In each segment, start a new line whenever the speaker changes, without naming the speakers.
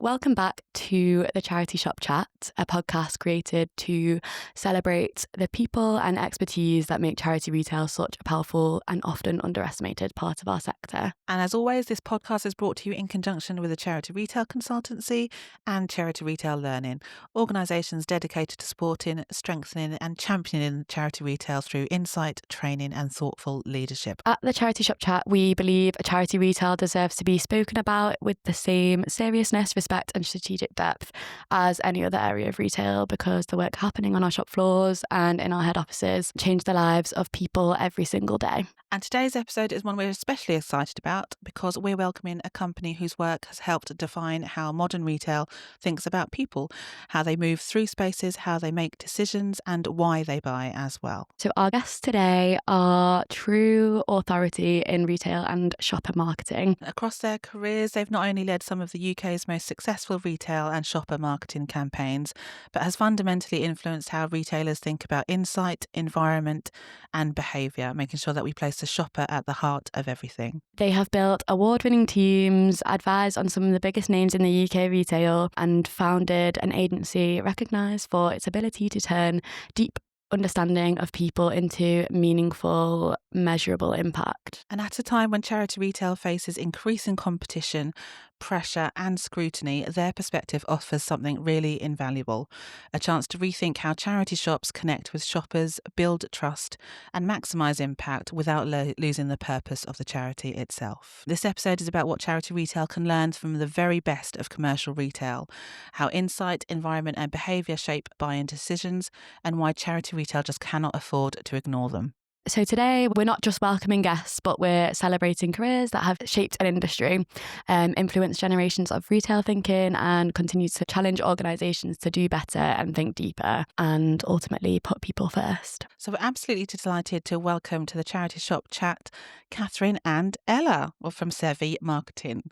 Welcome back to the Charity Shop Chat, a podcast created to celebrate the people and expertise that make charity retail such a powerful and often underestimated part of our sector.
And as always, this podcast is brought to you in conjunction with the Charity Retail Consultancy and Charity Retail Learning, organisations dedicated to supporting, strengthening and championing charity retail through insight, training and thoughtful leadership.
At the Charity Shop Chat, we believe charity retail deserves to be spoken about with the same seriousness, respect and strategic depth as any other area of retail, because the work happening on our shop floors and in our head offices change the lives of people every single day.
And today's episode is one we're especially excited about because we're welcoming a company whose work has helped define how modern retail thinks about people, how they move through spaces, how they make decisions and why they buy as well.
So our guests today are true authority in retail and shopper marketing.
Across their careers, they've not only led some of the UK's most successful retail and shopper marketing campaigns, but has fundamentally influenced how retailers think about insight, environment and behaviour, making sure that we place the shopper at the heart of everything.
They have built award-winning teams, advised on some of the biggest names in the UK retail, and founded an agency recognised for its ability to turn deep understanding of people into meaningful, measurable impact.
And at a time when charity retail faces increasing competition, pressure and scrutiny, their perspective offers something really invaluable, a chance to rethink how charity shops connect with shoppers, build trust and maximise impact without losing the purpose of the charity itself. This episode is about what charity retail can learn from the very best of commercial retail, how insight, environment and behaviour shape buy-in decisions, and why charity retail just cannot afford to ignore them.
So today, we're not just welcoming guests, but we're celebrating careers that have shaped an industry, influenced generations of retail thinking, and continue to challenge organisations to do better and think deeper, and ultimately put people first.
So we're absolutely delighted to welcome to the Charity Shop Chat, Catherine and Ella from Savvy Marketing.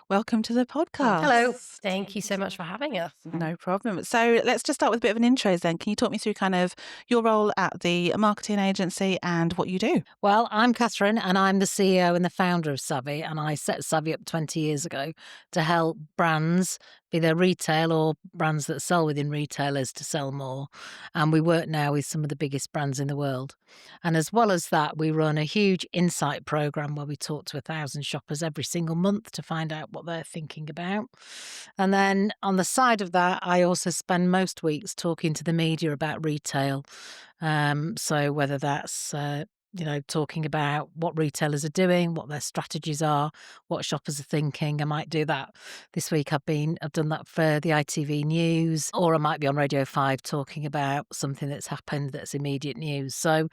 Welcome to the podcast.
Hello. Thank you so much for having us.
No problem. So let's just start with a bit of an intro then. Can you talk me through kind of your role at the marketing agency and what you do?
Well, I'm Catherine and I'm the CEO and the founder of Savvy, and I set Savvy up 20 years ago to help brands, be they retail or brands that sell within retailers, to sell more. And we work now with some of the biggest brands in the world. And as well as that, we run a huge insight program where we talk to 1,000 shoppers every single month to find out what they're thinking about. And then on the side of that, I also spend most weeks talking to the media about retail. So whether that's talking about what retailers are doing, what their strategies are, what shoppers are thinking. I might do that this week. I've done that for the ITV News, or I might be on Radio 5 talking about something that's happened that's immediate news. So,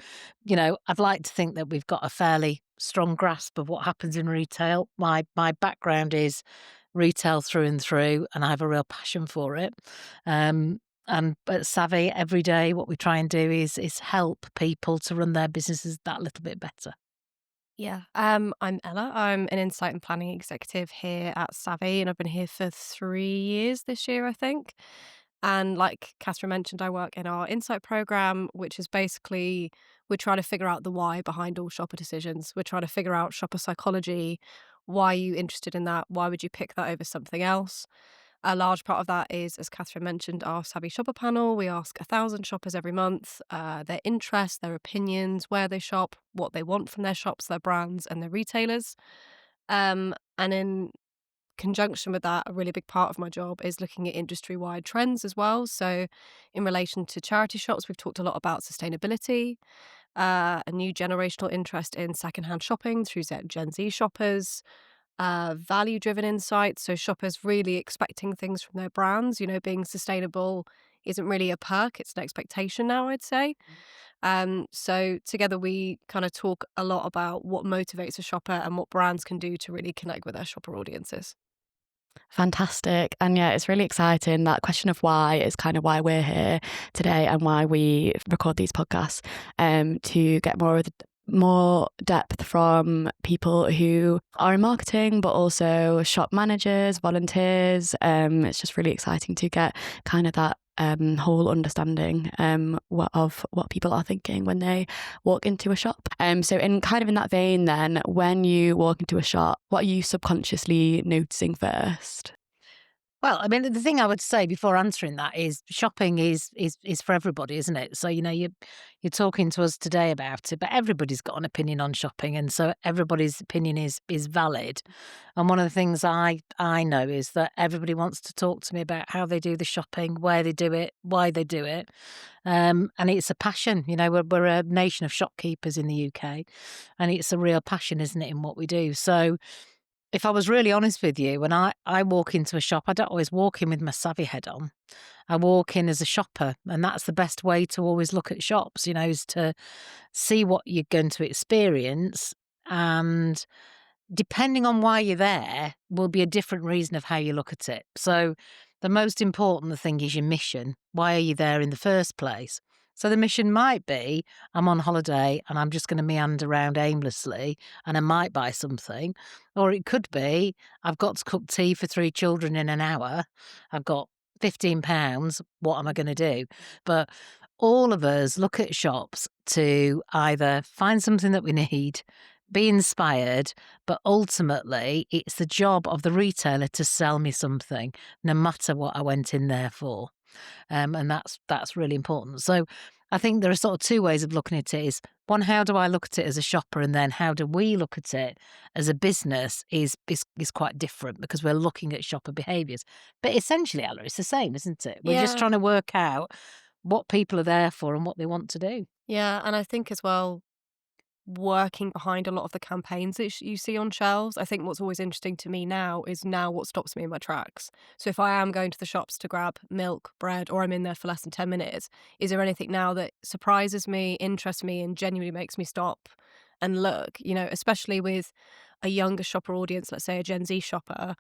I'd like to think that we've got a fairly strong grasp of what happens in retail. My background is retail through and through, and I have a real passion for it. And at Savvy, every day, what we try and do is help people to run their businesses that little bit better.
Yeah, I'm Ella. I'm an insight and planning executive here at Savvy, and I've been here for 3 years this year, I think. And like Catherine mentioned, I work in our insight program, which is basically we're trying to figure out the why behind all shopper decisions. We're trying to figure out shopper psychology. Why are you interested in that? Why would you pick that over something else? A large part of that is, as Catherine mentioned, our Savvy Shopper panel. We ask 1,000 shoppers every month, their interests, their opinions, where they shop, what they want from their shops, their brands and their retailers. And in conjunction with that, a really big part of my job is looking at industry-wide trends as well. So in relation to charity shops, we've talked a lot about sustainability, a new generational interest in secondhand shopping through Gen Z shoppers, value-driven insights, so shoppers really expecting things from their brands. Being sustainable isn't really a perk, it's an expectation now, I'd say. So together we kind of talk a lot about what motivates a shopper and what brands can do to really connect with their shopper audiences.
Fantastic. And yeah, it's really exciting. That question of why is kind of why we're here today and why we record these podcasts, to get more depth from people who are in marketing, but also shop managers, volunteers. It's just really exciting to get kind of that whole understanding of what people are thinking when they walk into a shop. So in that vein then, when you walk into a shop, what are you subconsciously noticing first?
Well, I mean, the thing I would say before answering that is shopping is for everybody, isn't it? So, you're talking to us today about it, but everybody's got an opinion on shopping, and so everybody's opinion is valid. And one of the things I know is that everybody wants to talk to me about how they do the shopping, where they do it, why they do it. And it's a passion. We're a nation of shopkeepers in the UK, and it's a real passion, isn't it, in what we do? So if I was really honest with you, when I walk into a shop, I don't always walk in with my savvy head on. I walk in as a shopper, and that's the best way to always look at shops, is to see what you're going to experience. And depending on why you're there, will be a different reason of how you look at it. So the most important thing is your mission. Why are you there in the first place? So the mission might be, I'm on holiday and I'm just going to meander around aimlessly and I might buy something. Or it could be, I've got to cook tea for 3 children in an hour. I've got £15. What am I going to do? But all of us look at shops to either find something that we need, be inspired, but ultimately it's the job of the retailer to sell me something, no matter what I went in there for. And that's really important. So I think there are sort of 2 ways of looking at it. Is one, how do I look at it as a shopper, and then how do we look at it as a business is quite different because we're looking at shopper behaviours. But essentially, Ella, it's the same, isn't it? We're just
Yeah.
trying to work out what people are there for and what they want to do.
Yeah, and I think as well, working behind a lot of the campaigns that you see on shelves. I think what's always interesting to me now is what stops me in my tracks. So if I am going to the shops to grab milk, bread, or I'm in there for less than 10 minutes, is there anything now that surprises me, interests me, and genuinely makes me stop and look? Especially with a younger shopper audience, let's say a Gen Z shopper,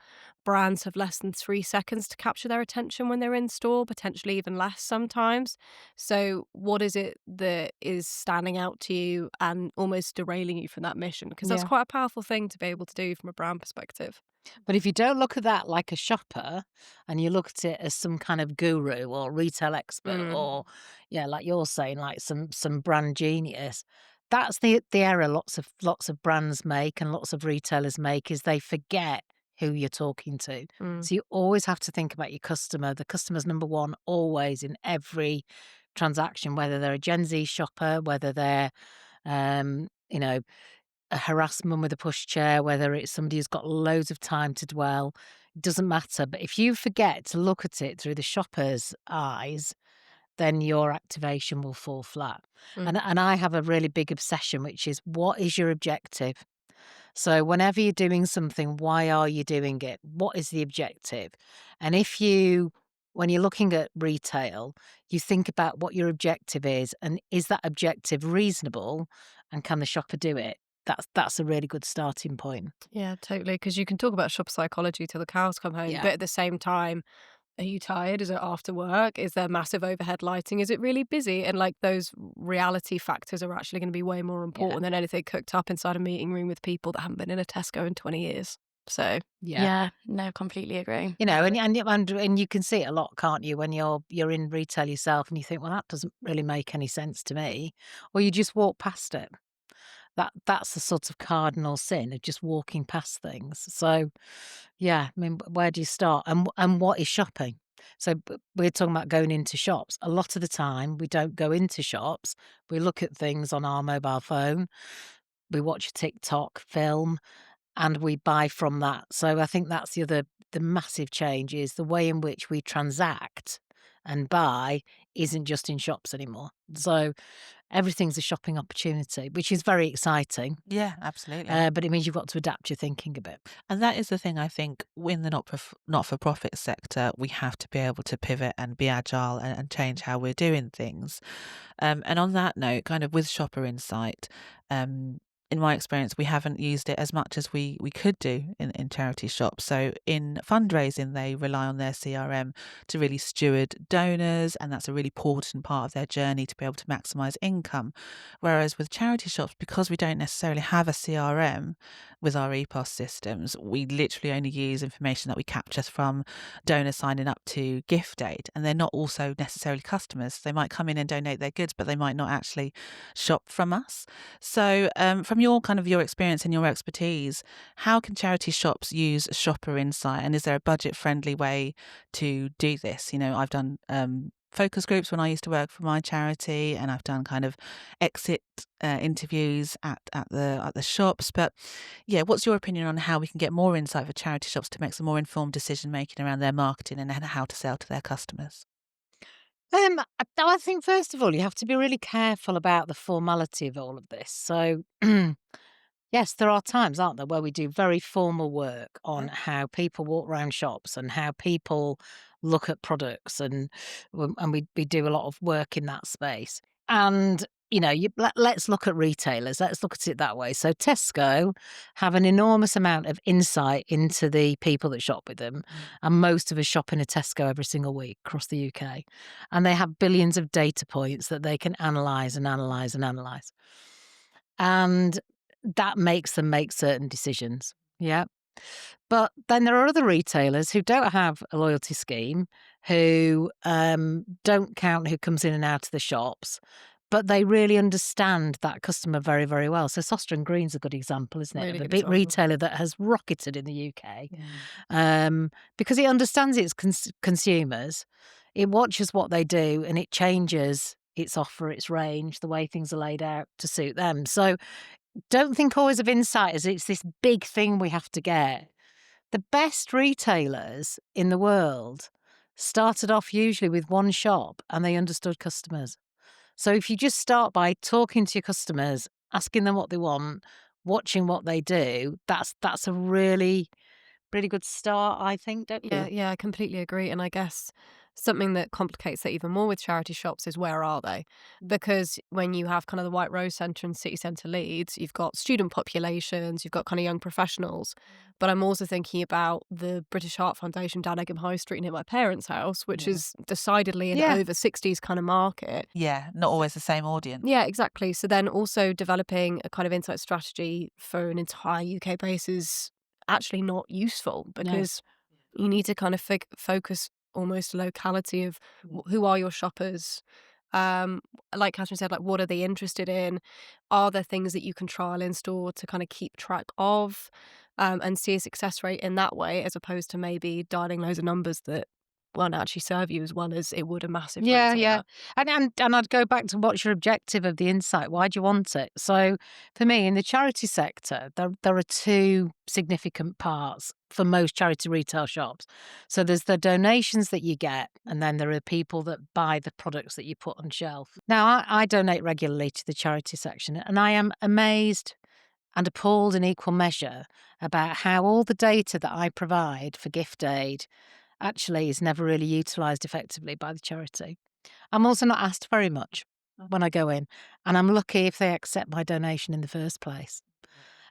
brands have less than 3 seconds to capture their attention when they're in store, potentially even less sometimes. So what is it that is standing out to you and almost derailing you from that mission? Because that's
Yeah.
quite a powerful thing to be able to do from a brand perspective.
But if you don't look at that like a shopper and you look at it as some kind of guru or retail expert
Mm.
or, yeah, like you're saying, like some brand genius, that's the error lots of brands make and lots of retailers make is they forget who you're talking to.
Mm.
So you always have to think about your customer. The customer's number one always in every transaction, whether they're a Gen Z shopper, whether they're um, you know, a harassment with a pushchair, whether it's somebody who's got loads of time to dwell, it doesn't matter. But if you forget to look at it through the shopper's eyes, then your activation will fall flat.
Mm.
And I have a really big obsession, which is what is your objective? So whenever you're doing something, why are you doing it? What is the objective? And when you're looking at retail, you think about what your objective is and is that objective reasonable and can the shopper do it? That's a really good starting point.
Yeah, totally. Because you can talk about shopper psychology till the cows come home,
Yeah.
but at the same time, are you tired? Is it after work? Is there massive overhead lighting? Is it really busy? And those reality factors are actually going to be way more important than anything cooked up inside a meeting room with people that haven't been in a Tesco in 20 years. So,
Yeah.
Yeah, no, completely agree.
And you can see it a lot, can't you, when you're in retail yourself and you think, well, that doesn't really make any sense to me, or you just walk past it. That's the sort of cardinal sin of just walking past things. So, yeah, I mean, where do you start? And what is shopping? So we're talking about going into shops. A lot of the time, we don't go into shops. We look at things on our mobile phone. We watch a TikTok film, and we buy from that. So I think that's the massive change is the way in which we transact and buy isn't just in shops anymore. So everything's a shopping opportunity, which is very exciting.
Yeah, absolutely.
But it means you've got to adapt your thinking a bit.
And that is the thing, I think, in the not-for-profit sector, we have to be able to pivot and be agile and change how we're doing things. And on that note, kind of with Shopper Insight, in my experience, we haven't used it as much as we could do in charity shops. So in fundraising, they rely on their CRM to really steward donors, and that's a really important part of their journey to be able to maximise income. Whereas with charity shops, because we don't necessarily have a CRM, with our EPOS systems, we literally only use information that we capture from donors signing up to gift aid, and they're not also necessarily customers. They might come in and donate their goods, but they might not actually shop from us. So from your experience and your expertise, how can charity shops use shopper insight, and is there a budget friendly way to do this? I've done focus groups when I used to work for my charity, and I've done kind of exit interviews at the shops. But yeah, what's your opinion on how we can get more insight for charity shops to make some more informed decision making around their marketing and how to sell to their customers?
I think first of all, you have to be really careful about the formality of all of this. So, yes, there are times, aren't there, where we do very formal work on how people walk around shops and how people look at products, and we do a lot of work in that space. And let's look at retailers. Let's look at it that way. So Tesco have an enormous amount of insight into the people that shop with them, and most of us shop in a Tesco every single week across the UK, and they have billions of data points that they can analyse and analyse and analyse. And that makes them make certain decisions. Yeah. But then there are other retailers who don't have a loyalty scheme, who don't count who comes in and out of the shops, but they really understand that customer very, very well. So Soster and Green's a good example, isn't it?
Really
Of a
good
big
example.
retailer that has rocketed in the UK because it understands its consumers. It watches what they do and it changes its offer, its range, the way things are laid out to suit them. So don't think always of insight as it's this big thing we have to get. The best retailers in the world started off usually with one shop and they understood customers. So if you just start by talking to your customers, asking them what they want, watching what they do, that's a really, really good start, I think, don't
Yeah,
you?
yeah, I completely agree. And I guess something that complicates that even more with charity shops is where are they? Because when you have kind of the White Rose Centre and City Centre Leeds, you've got student populations, you've got kind of young professionals. But I'm also thinking about the British Heart Foundation down Egham High Street near my parents' house, which is decidedly an
Yeah.
over 60s kind of market.
Yeah, not always the same audience.
Yeah, exactly. So then also developing a kind of insight strategy for an entire UK base is actually not useful because you need to kind of focus almost locality of who are your shoppers. Like Catherine said, like what are they interested in? Are there things that you can trial in store to kind of keep track of and see a success rate in that way, as opposed to maybe dialing loads of numbers that won't actually serve you as well as it would a massive
Yeah,
retailer.
and I'd go back to what's your objective of the insight? Why do you want it? So for me, in the charity sector, there are two significant parts for most charity retail shops. So there's the donations that you get, and then there are people that buy the products that you put on shelf. Now, I donate regularly to the charity section, and I am amazed and appalled in equal measure about how all the data that I provide for gift aid actually is never really utilised effectively by the charity. I'm also not asked very much when I go in, and I'm lucky if they accept my donation in the first place.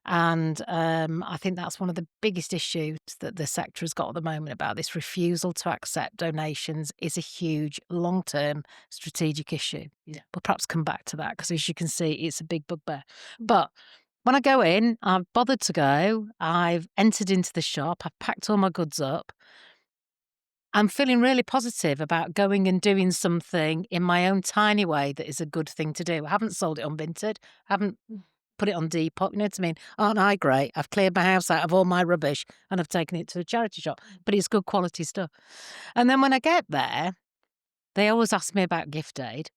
And I think that's one of the biggest issues that the sector has got at the moment about this refusal to accept donations is a huge long-term strategic issue. Yeah. We'll perhaps come back to that because, as you can see, it's a big bugbear. But when I go in, I've bothered to go, I've entered into the shop, I've packed all my goods up, I'm feeling really positive about going and doing something in my own tiny way that is a good thing to do. I haven't sold it on Vinted, haven't put it on Depop, you know what I mean? Aren't I great? I've cleared my house out of all my rubbish and I've taken it to a charity shop, but it's good quality stuff. And then when I get there, they always ask me about gift aid.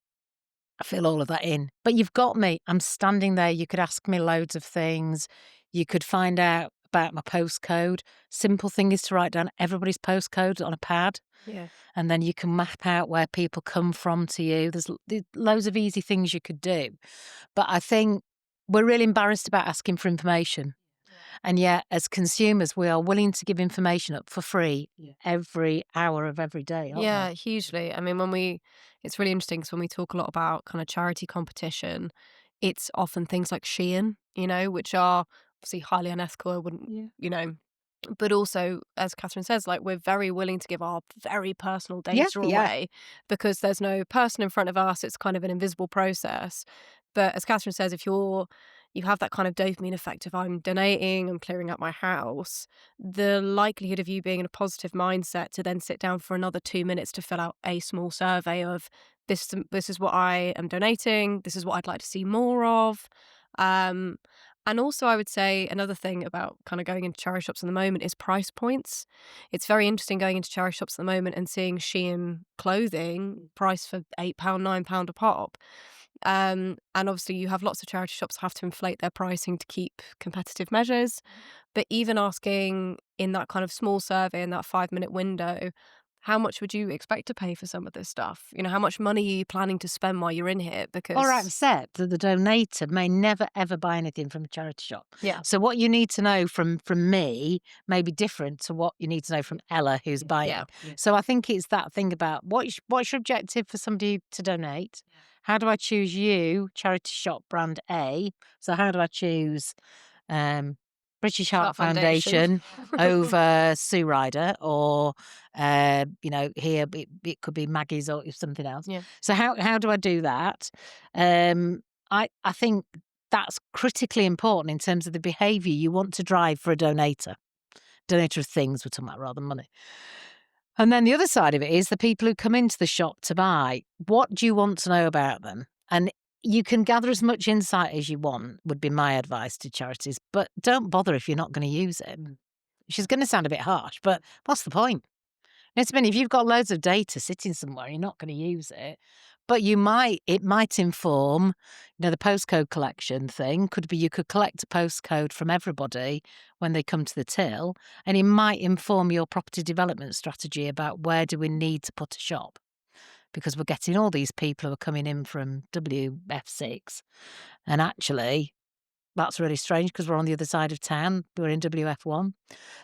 I fill all of that in. But you've got me. I'm standing there. You could ask me loads of things. You could find out about my postcode. Simple thing is to write down everybody's postcode on a pad.
Yeah.
And then you can map out where people come from to you. There's loads of easy things you could do. But I think we're really embarrassed about asking for information. And yet, as consumers, we are willing to give information up for free every hour of every day, aren't
Yeah,
we?
hugely. I mean, it's really interesting because when we talk a lot about kind of charity competition, it's often things like Shein, which are obviously highly unethical. I wouldn't, but also, as Catherine says, like we're very willing to give our very personal data away because there's no person in front of us. It's kind of an invisible process. But as Catherine says, if you're you have that kind of dopamine effect. If I'm donating, I'm clearing up my house, the likelihood of you being in a positive mindset to then sit down for another 2 minutes to fill out a small survey of this is what I am donating, this is what I'd like to see more of. Um, and also, I would say another thing about kind of going into charity shops at the moment is price points. It's very interesting going into charity shops at the moment and seeing Shein clothing priced for £8, £9 a pop. And obviously, you have lots of charity shops have to inflate their pricing to keep competitive measures. But even asking in that kind of small survey in that 5 minute window, how much would you expect to pay for some of this stuff? How much money are you planning to spend while you're in here?
Or
Because
accept that the donator may never ever buy anything from a charity shop.
yeah,
So what you need to know from me may be different to what you need to know from Ella who's buying.
yeah.
So I think it's that thing about what's your objective for somebody to donate? How do I choose you, charity shop brand A? So how do I choose British Heart
Heart Foundation.
Foundation over Sue Ryder or here it could be Maggie's or something else.
Yeah.
So how do I do that? I think that's critically important in terms of the behaviour you want to drive for a donator. Donator of things, we're talking about rather than money. And then the other side of it is the people who come into the shop to buy. What do you want to know about them? And you can gather as much insight as you want, would be my advice to charities, but don't bother if you're not going to use it. Which is going to sound a bit harsh, but what's the point? It's been if you've got loads of data sitting somewhere, you're not going to use it. But it might inform, the postcode collection thing could be you could collect a postcode from everybody when they come to the till, and it might inform your property development strategy about where do we need to put a shop. Because we're getting all these people who are coming in from WF6, and actually that's really strange because we're on the other side of town. We're in WF1.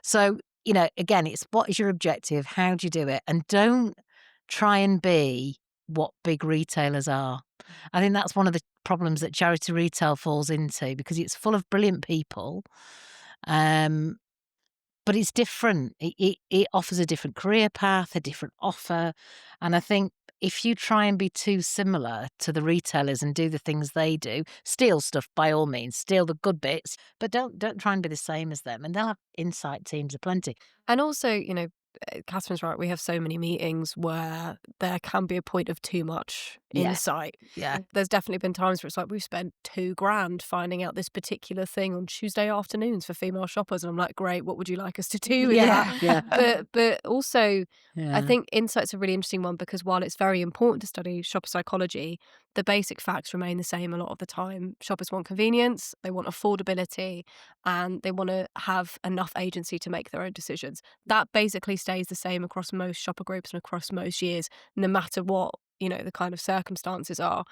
So, again, it's what is your objective? How do you do it? And don't try and be what big retailers are. I think that's one of the problems that charity retail falls into because it's full of brilliant people. But it's different. It offers a different career path, a different offer. And I think if you try and be too similar to the retailers and do the things they do, steal stuff by all means, steal the good bits, but don't try and be the same as them. And they'll have insight teams aplenty.
And also, Catherine's right. We have so many meetings where there can be a point of too much insight.
Yeah.
There's definitely been times where it's like we've spent £2,000 finding out this particular thing on Tuesday afternoons for female shoppers, and I'm like, great. What would you like us to do with that?
Yeah.
But also,
Yeah.
I think insight's a really interesting one because while it's very important to study shopper psychology, the basic facts remain the same a lot of the time. Shoppers want convenience, they want affordability, and they want to have enough agency to make their own decisions. That basically stays the same across most shopper groups and across most years, no matter what, the kind of circumstances are.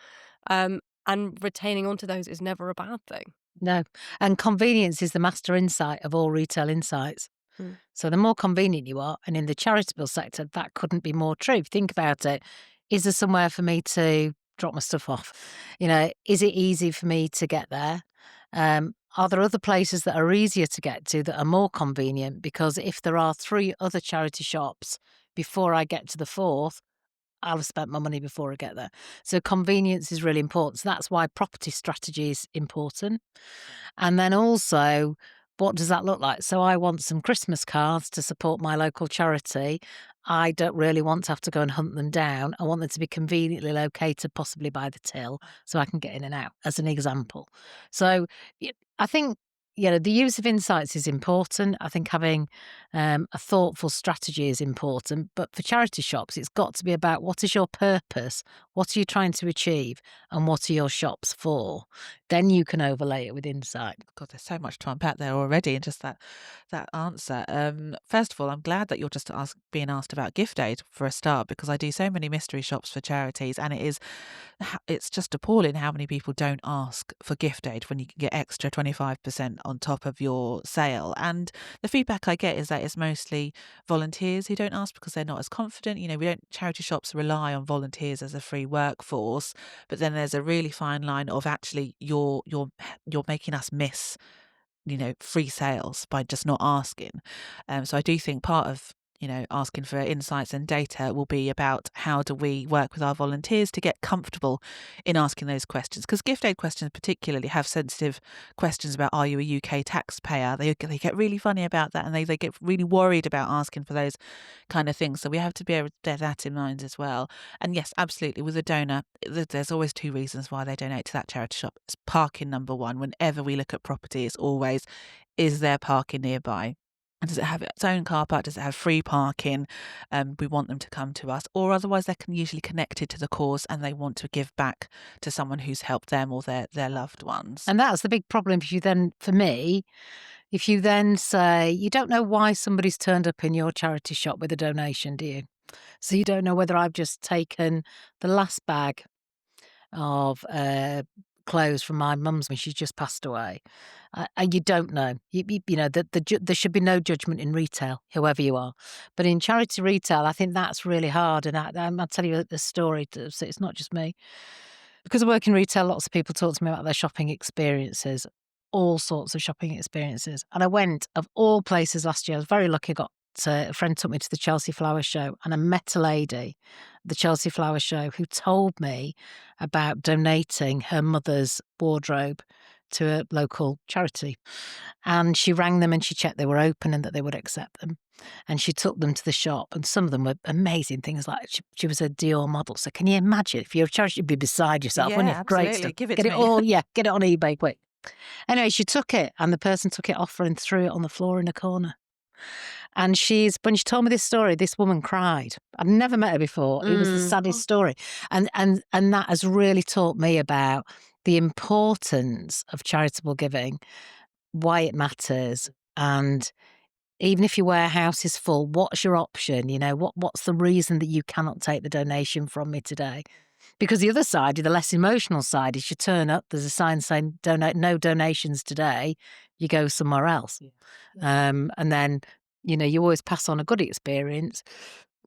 And retaining onto those is never a bad thing.
No. And convenience is the master insight of all retail insights. So the more convenient you are, and in the charitable sector, that couldn't be more true. Think about it. Is there somewhere for me to drop my stuff off? Is it easy for me to get there? Are there other places that are easier to get to that are more convenient? Because if there are 3 other charity shops before I get to the 4th, I'll have spent my money before I get there. So convenience is really important. So that's why property strategy is important. And then also, what does that look like? So I want some Christmas cards to support my local charity. I don't really want to have to go and hunt them down. I want them to be conveniently located, possibly by the till, so I can get in and out, as an example. So I think, the use of insights is important. I think having a thoughtful strategy is important. But for charity shops, it's got to be about what is your purpose? What are you trying to achieve? And what are your shops for? Then you can overlay it with insight.
God, there's so much to unpack there already in just that answer. First of all, I'm glad that you're just being asked about gift aid for a start, because I do so many mystery shops for charities, and it's just appalling how many people don't ask for gift aid when you can get extra 25% on top of your sale. And the feedback I get is that it's mostly volunteers who don't ask because they're not as confident. Charity shops rely on volunteers as a free workforce, but then there's a really fine line of actually you're making us miss free sales by just not asking. So I do think part of asking for insights and data will be about how do we work with our volunteers to get comfortable in asking those questions. Because gift aid questions particularly have sensitive questions about, are you a UK taxpayer? They get really funny about that, and they get really worried about asking for those kind of things. So we have to be able to bear that in mind as well. And yes, absolutely, with a donor, there's always two reasons why they donate to that charity shop. It's parking, number one. Whenever we look at property, it's always, is there parking nearby? And does it have its own car park? Does it have free parking? We want them to come to us, or otherwise they're usually connected to the cause and they want to give back to someone who's helped them or their loved ones.
And that's the big problem. If you then, for me, if you then say, you don't know why somebody's turned up in your charity shop with a donation, do you? So you don't know whether I've just taken the last bag of clothes from my mum's when she's just passed away. And you don't know. There should be no judgment in retail, whoever you are. But in charity retail, I think that's really hard. And I'll tell you the story. So it's not just me. Because I work in retail, lots of people talk to me about their shopping experiences, all sorts of shopping experiences. And I went, of all places last year, I was very lucky, a friend took me to the Chelsea Flower Show, and I met a lady at the Chelsea Flower Show who told me about donating her mother's wardrobe to a local charity. And she rang them and she checked they were open and that they would accept them. And she took them to the shop, and some of them were amazing things. Like she was a Dior model. So can you imagine, if you're a charity, you'd be beside yourself, wouldn't you?
Absolutely.
Great stuff.
Give it
Get
to
it
me.
all, get it on eBay quick. Anyway, she took it, and the person took it off her and threw it on the floor in a corner. And when she told me this story, this woman cried. I'd never met her before. It was the saddest story. And that has really taught me about the importance of charitable giving, why it matters. And even if your warehouse is full, what's your option? What's the reason that you cannot take the donation from me today? Because the other side, the less emotional side, is you turn up, there's a sign saying no donations today, you go somewhere else. And then, you always pass on a good experience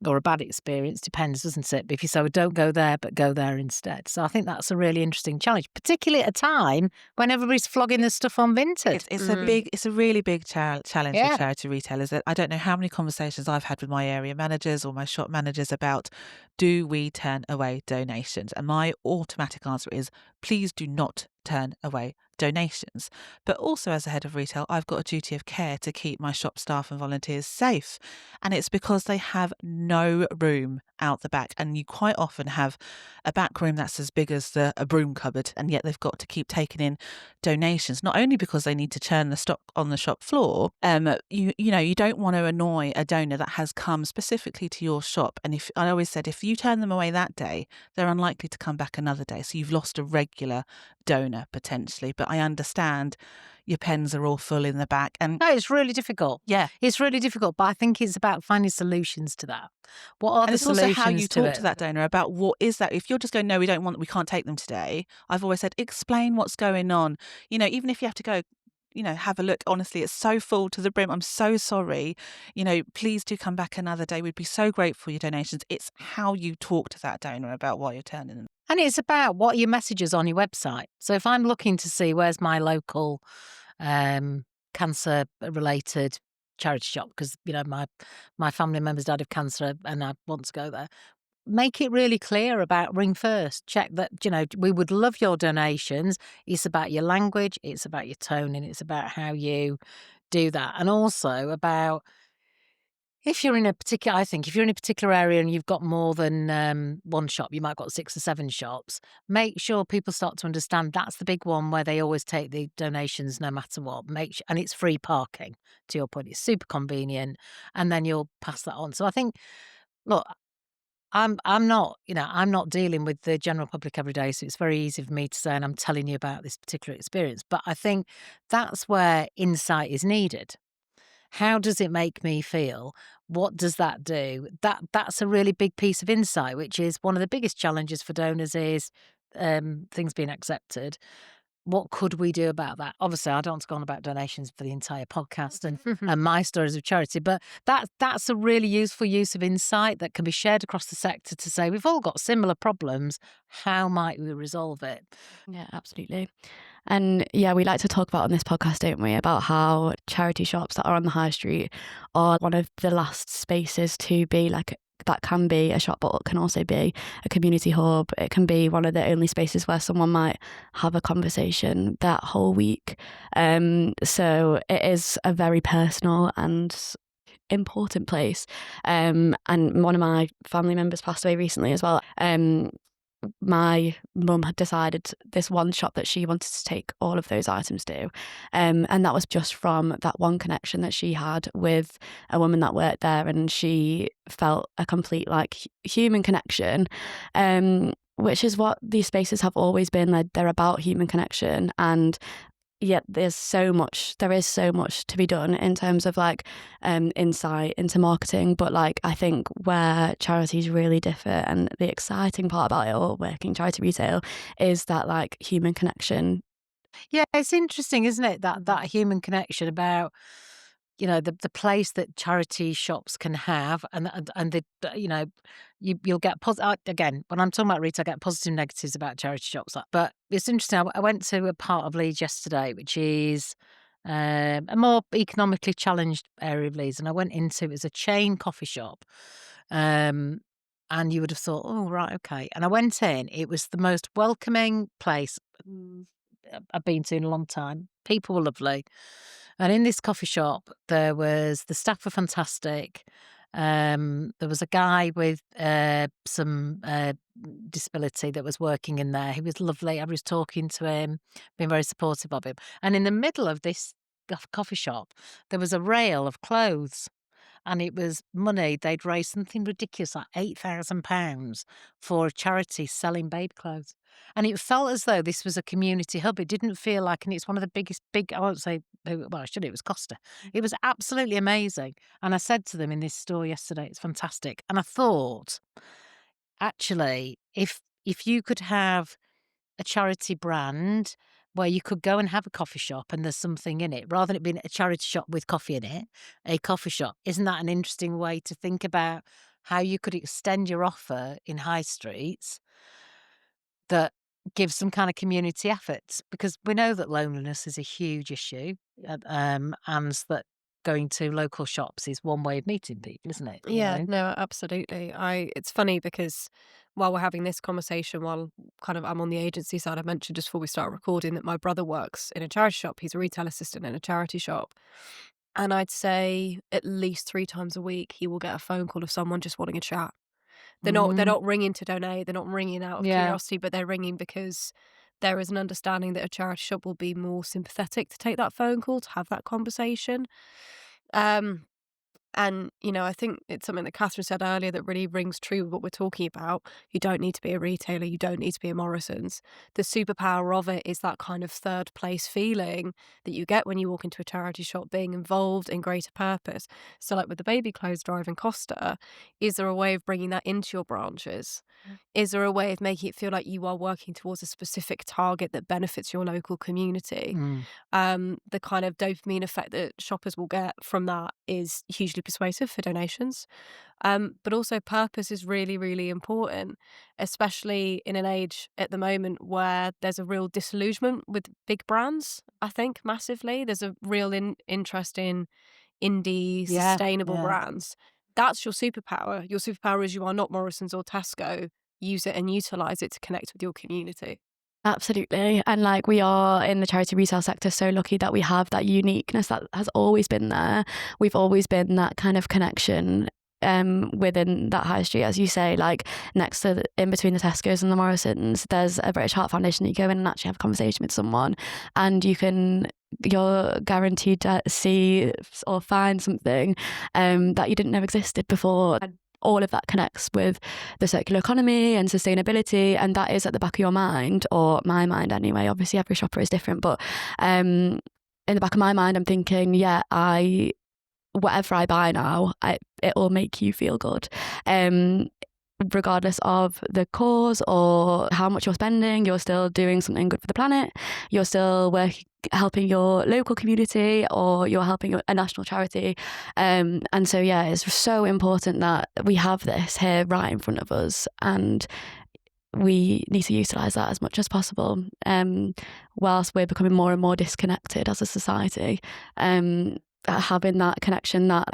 or a bad experience, depends, doesn't it? But if you say, well, don't go there, but go there instead. So I think that's a really interesting challenge, particularly at a time when everybody's flogging the stuff on Vinted.
It's a really big challenge
Yeah.
for charity retailers. That I don't know how many conversations I've had with my area managers or my shop managers about, do we turn away donations? And my automatic answer is, please do not turn away donations. But also, as a head of retail, I've got a duty of care to keep my shop staff and volunteers safe. And it's because they have no room out the back. And you quite often have a back room that's as big as a broom cupboard, and yet they've got to keep taking in donations, not only because they need to churn the stock on the shop floor. You don't want to annoy a donor that has come specifically to your shop. And I always said, if you turn them away that day, they're unlikely to come back another day. So you've lost a regular donor potentially. But I understand your pens are all full in the back. And
no, it's really difficult.
Yeah.
It's really difficult, but I think it's about finding solutions to that. What are
and
the
it's also
solutions
how you talk
it?
to that donor about what is that. If you're just going, no, we can't take them today. I've always said, explain what's going on. Even if you have to go, have a look. Honestly, it's so full to the brim. I'm so sorry. Please do come back another day. We'd be so grateful for your donations. It's how you talk to that donor about why you're turning them.
And it's about what your messages on your website. So if I'm looking to see where's my local cancer-related charity shop, because my family member's died of cancer and I want to go there, make it really clear about ring first. Check that, we would love your donations. It's about your language, it's about your tone, and it's about how you do that. And also about, if you're in a particular area and you've got more than one shop, you might have got 6 or 7 shops, make sure people start to understand that's the big one where they always take the donations no matter what. And it's free parking, to your point. It's super convenient, and then you'll pass that on. So I think, look, I'm not dealing with the general public every day, so it's very easy for me to say, and I'm telling you about this particular experience. But I think that's where insight is needed. How does it make me feel? What does that do? That's a really big piece of insight, which is one of the biggest challenges for donors is things being accepted. What could we do about that? Obviously, I don't want to go on about donations for the entire podcast and my stories of charity, but that's a really useful use of insight that can be shared across the sector to say, we've all got similar problems. How might we resolve it?
Yeah, absolutely. And yeah, we like to talk about on this podcast, don't we, about how charity shops that are on the high street are one of the last spaces to be like, that can be a shop, but it can also be a community hub. It can be one of the only spaces where someone might have a conversation that whole week. So it is a very personal and important place. And one of my family members passed away recently as well. My mum had decided this one shop that she wanted to take all of those items to. And that was just from that one connection that she had with a woman that worked there, and she felt a complete like human connection, which is what these spaces have always been. They're about human connection. And yet there is so much to be done in terms of like insight into marketing. But like, I think where charities really differ, and the exciting part about it all, working charity retail, is that like human connection.
Yeah, it's interesting, isn't it? That human connection about, the place that charity shops can have, and the you'll get again, when I'm talking about retail, I get positive and negatives about charity shops. But it's interesting. I went to a part of Leeds yesterday, which is a more economically challenged area of Leeds, and I went into, it was a chain coffee shop. And you would have thought, oh, right, okay. And I went in, it was the most welcoming place I've been to in a long time. People were lovely. And in this coffee shop, the staff were fantastic. There was a guy with some disability that was working in there. He was lovely. I was talking to him, being very supportive of him. And in the middle of this coffee shop, there was a rail of clothes. And it was money. They'd raised something ridiculous, like £8,000 for a charity selling baby clothes. And it felt as though this was a community hub. It didn't feel like, and it's one of the biggest, I won't say, well, I should, it was Costa. It was absolutely amazing. And I said to them in this store yesterday, it's fantastic. And I thought, actually, if you could have a charity brand where you could go and have a coffee shop and there's something in it, rather than it being a charity shop with coffee in it, a coffee shop. Isn't that an interesting way to think about how you could extend your offer in high streets that gives some kind of community efforts? Because we know that loneliness is a huge issue, and that going to local shops is one way of meeting people, isn't it?
Yeah, no, absolutely. It's funny because while we're having this conversation, while kind of I'm on the agency side, I mentioned just before we start recording that my brother works in a charity shop. He's a retail assistant in a charity shop. And I'd say at least 3 times a week he will get a phone call of someone just wanting a chat. They're not ringing to donate, they're not ringing out of
Yeah.
curiosity, but they're ringing because there is an understanding that a charity shop will be more sympathetic to take that phone call, to have that conversation. Um And, I think it's something that Catherine said earlier that really rings true with what we're talking about. You don't need to be a retailer. You don't need to be a Morrison's. The superpower of it is that kind of third place feeling that you get when you walk into a charity shop, being involved in greater purpose. So like with the baby clothes drive in Costa, is there a way of bringing that into your branches? Is there a way of making it feel like you are working towards a specific target that benefits your local community? The kind of dopamine effect that shoppers will get from that is hugely persuasive for donations. But also purpose is really, really important, especially in an age at the moment where there's a real disillusionment with big brands, I think, massively. There's a real interest in indie,
Yeah,
sustainable
yeah.
brands. That's your superpower. Your superpower is you are not Morrison's or Tesco. Use it and utilise it to connect with your community.
Absolutely. And like, we are in the charity retail sector so lucky that we have that uniqueness that has always been there. We've always been that kind of connection within that high street, as you say, like next to in between the Tesco's and the Morrisons, there's a British Heart Foundation that you go in and actually have a conversation with someone, and you're guaranteed to see or find something that you didn't know existed before. All of that connects with the circular economy and sustainability, and that is at the back of your mind, or my mind anyway. Obviously every shopper is different, but in the back of my mind I'm thinking, whatever I buy now, it will make you feel good, regardless of the cause or how much you're spending. You're still doing something good for the planet. You're still helping your local community, or you're helping a national charity. And so, it's so important that we have this here right in front of us. And we need to utilise that as much as possible. Whilst we're becoming more and more disconnected as a society, having that connection that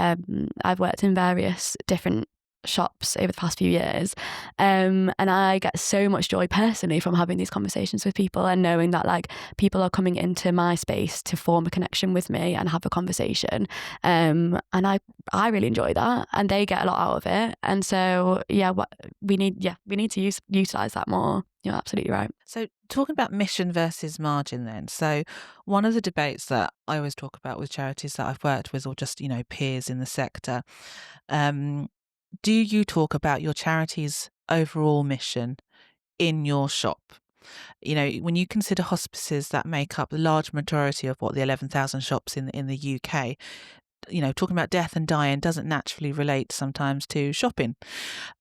I've worked in various different shops over the past few years, and I get so much joy personally from having these conversations with people and knowing that like people are coming into my space to form a connection with me and have a conversation, and I really enjoy that, and they get a lot out of it. And so we need to utilize that more. You're absolutely right.
So talking about mission versus margin then. So one of the debates that I always talk about with charities that I've worked with, or just, peers in the sector, do you talk about your charity's overall mission in your shop? When you consider hospices that make up the large majority of the 11,000 shops in the UK, talking about death and dying doesn't naturally relate sometimes to shopping.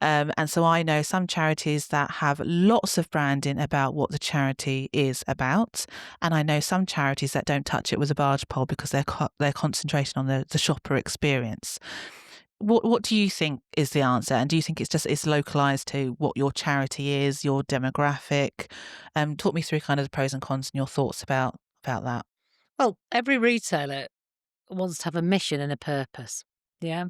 And so I know some charities that have lots of branding about what the charity is about. And I know some charities that don't touch it with a barge pole because they're concentrating on the shopper experience. What do you think is the answer? And do you think it's localized to what your charity is, your demographic? Talk me through kind of the pros and cons and your thoughts about that.
Well, every retailer wants to have a mission and a purpose. Yeah.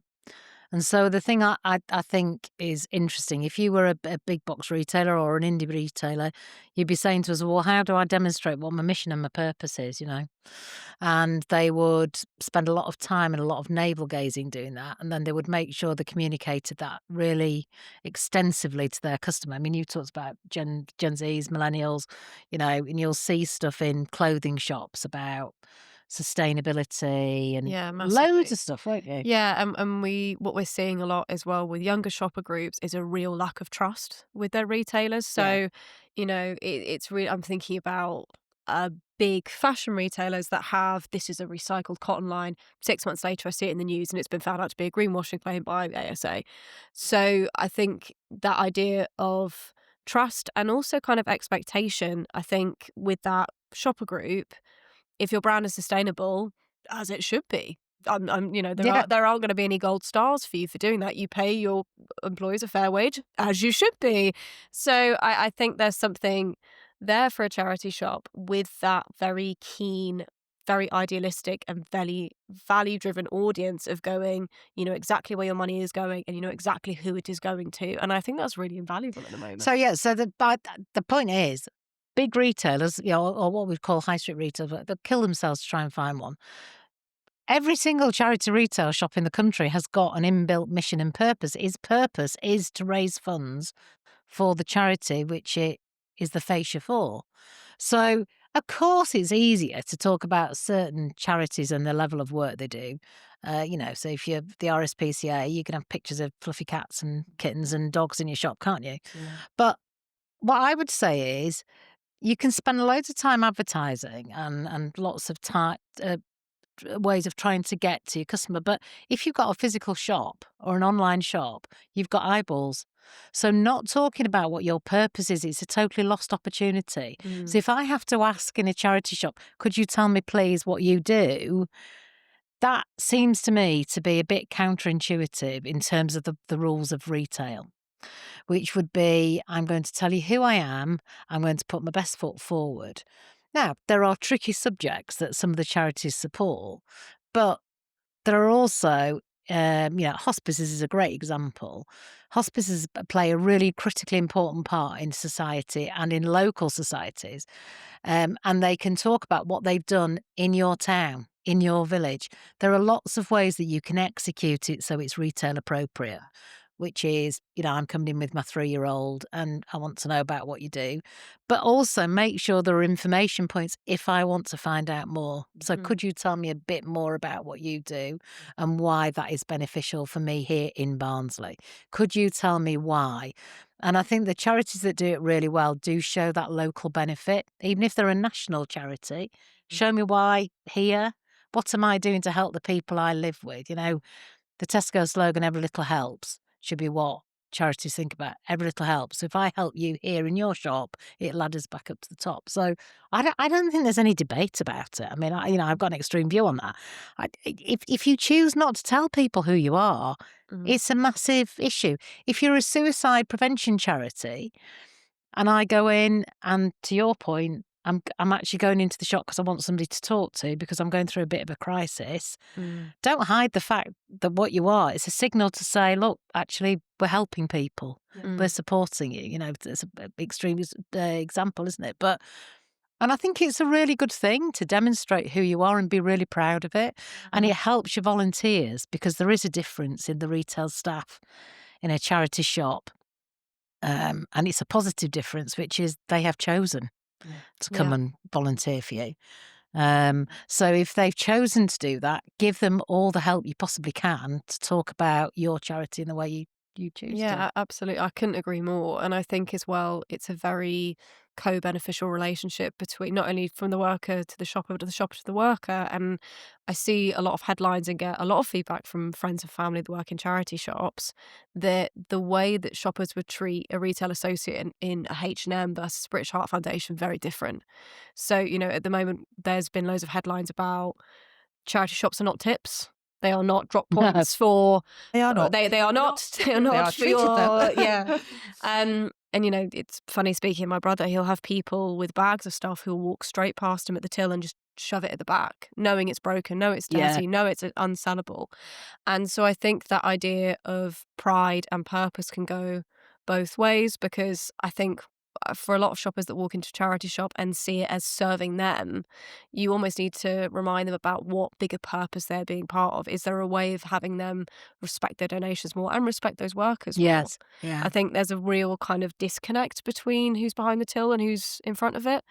And so the thing I think is interesting, if you were a big box retailer or an indie retailer, you'd be saying to us, well, how do I demonstrate what my mission and my purpose is, And they would spend a lot of time and a lot of navel gazing doing that. And then they would make sure they communicated that really extensively to their customer. I mean, you talked about Gen Zs, millennials, and you'll see stuff in clothing shops about sustainability and loads of stuff, won't you?
Yeah, and what we're seeing a lot as well with younger shopper groups is a real lack of trust with their retailers. So, it's really, I'm thinking about big fashion retailers that have, this is a recycled cotton line. 6 months later, I see it in the news and it's been found out to be a greenwashing claim by ASA. So I think that idea of trust and also kind of expectation, I think with that shopper group, if your brand is sustainable, as it should be, there aren't going to be any gold stars for you for doing that. You pay your employees a fair wage, as you should be. So I think there's something there for a charity shop with that very keen, very idealistic and very value-driven audience of going, exactly where your money is going and you know exactly who it is going to. And I think that's really invaluable at the moment.
So the point is, big retailers, or what we call high street retailers, they'll kill themselves to try and find one. Every single charity retail shop in the country has got an inbuilt mission and purpose. Its purpose is to raise funds for the charity which it is the fascia for. So, of course, it's easier to talk about certain charities and the level of work they do. So if you're the RSPCA, you can have pictures of fluffy cats and kittens and dogs in your shop, can't you? Yeah. But what I would say is, you can spend loads of time advertising and lots of time, ways of trying to get to your customer. But if you've got a physical shop or an online shop, you've got eyeballs. So not talking about what your purpose is, it's a totally lost opportunity. So if I have to ask in a charity shop, could you tell me please what you do? That seems to me to be a bit counterintuitive in terms of the rules of retail, which would be, I'm going to tell you who I am, I'm going to put my best foot forward. Now, there are tricky subjects that some of the charities support, but there are also, hospices is a great example. Hospices play a really critically important part in society and in local societies, and they can talk about what they've done in your town, in your village. There are lots of ways that you can execute it so it's retail appropriate, which is, I'm coming in with my 3-year-old and I want to know about what you do. But also make sure there are information points if I want to find out more. So could you tell me a bit more about what you do and why that is beneficial for me here in Barnsley? Could you tell me why? And I think the charities that do it really well do show that local benefit, even if they're a national charity. Show me why here. What am I doing to help the people I live with? The Tesco slogan, every little helps, should be what charities think about. Every little helps. So if I help you here in your shop, it ladders back up to the top. So I don't think there's any debate about it. I mean, I've got an extreme view on that. If you choose not to tell people who you are, it's a massive issue. If you're a suicide prevention charity, and I go in, and to your point, I'm actually going into the shop because I want somebody to talk to because I'm going through a bit of a crisis. Don't hide the fact that what you are. It's a signal to say, look, actually, we're helping people. We're supporting you. You know, it's an extreme example, isn't it? And I think it's a really good thing to demonstrate who you are and be really proud of it. And it helps your volunteers because there is a difference in the retail staff in a charity shop. And it's a positive difference, which is they have chosen to come and volunteer for you. So if they've chosen to do that, give them all the help you possibly can to talk about your charity in the way you choose to.
Yeah, absolutely. I couldn't agree more. And I think as well, it's a very co-beneficial relationship between not only from the worker to the shopper, but to the shopper to the worker. And I see a lot of headlines and get a lot of feedback from friends and family that work in charity shops that the way that shoppers would treat a retail associate in a H&M versus British Heart Foundation, very different. So, at the moment, there's been loads of headlines about charity shops are not tips. They are not drop points for.
They are not.
They are not. They are not
They are
for
treated
your.
them.
Yeah. And it's funny speaking of my brother. He'll have people with bags of stuff who'll walk straight past him at the till and just shove it at the back, knowing it's broken, know it's dirty, know it's unsellable. And so I think that idea of pride and purpose can go both ways, because I think for a lot of shoppers that walk into a charity shop and see it as serving them, you almost need to remind them about what bigger purpose they're being part of. Is there a way of having them respect their donations more and respect those workers more?
Yes. Yeah.
I think there's a real kind of disconnect between who's behind the till and who's in front of it.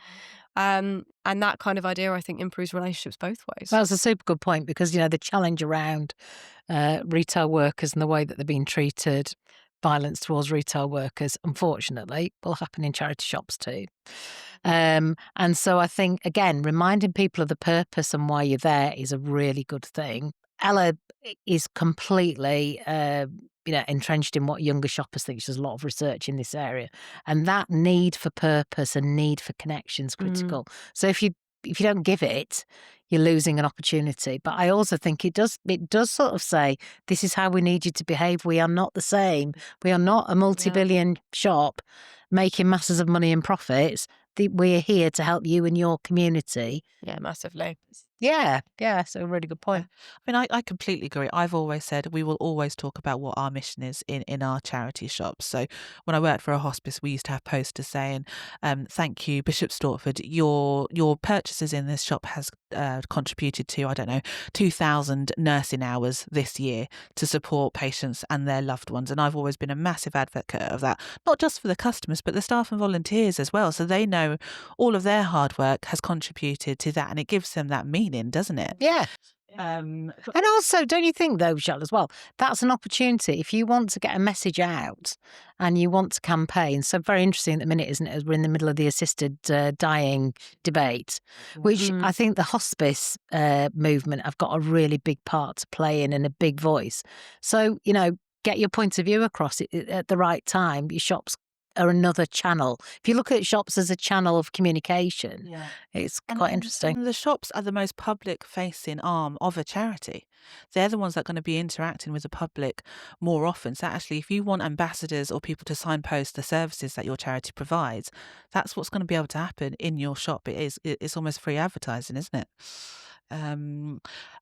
And that kind of idea, I think, improves relationships both ways.
That's a super good point because, the challenge around retail workers and the way that they're being treated, violence towards retail workers, unfortunately, will happen in charity shops too. And so I think, again, reminding people of the purpose and why you're there is a really good thing. Ella is completely, entrenched in what younger shoppers think. There's a lot of research in this area. And that need for purpose and need for connection is critical. So if you don't give it, you're losing an opportunity. But I also think it does sort of say, this is how we need you to behave. We are not the same. We are not a multi-billion shop making masses of money and profits. We're here to help you and your community.
Yeah, massively.
Yeah, so a really good point.
I mean, I completely agree. I've always said we will always talk about what our mission is in our charity shops. So when I worked for a hospice, we used to have posters saying, thank you, Bishop Stortford, your purchases in this shop has contributed to, 2,000 nursing hours this year to support patients and their loved ones. And I've always been a massive advocate of that, not just for the customers, but the staff and volunteers as well. So they know all of their hard work has contributed to that, and it gives them that meaning, doesn't it?
Yeah. And also, don't you think, though, Michelle, as well, that's an opportunity if you want to get a message out and you want to campaign. So very interesting at the minute, isn't it, as we're in the middle of the assisted dying debate, which I think the hospice movement have got a really big part to play in and a big voice. So, get your point of view across at the right time. Your shops are another channel. If you look at shops as a channel of communication, it's quite interesting.
And the shops are the most public-facing arm of a charity. They're the ones that are going to be interacting with the public more often. So actually, if you want ambassadors or people to signpost the services that your charity provides, that's what's going to be able to happen in your shop. It's almost free advertising, isn't it?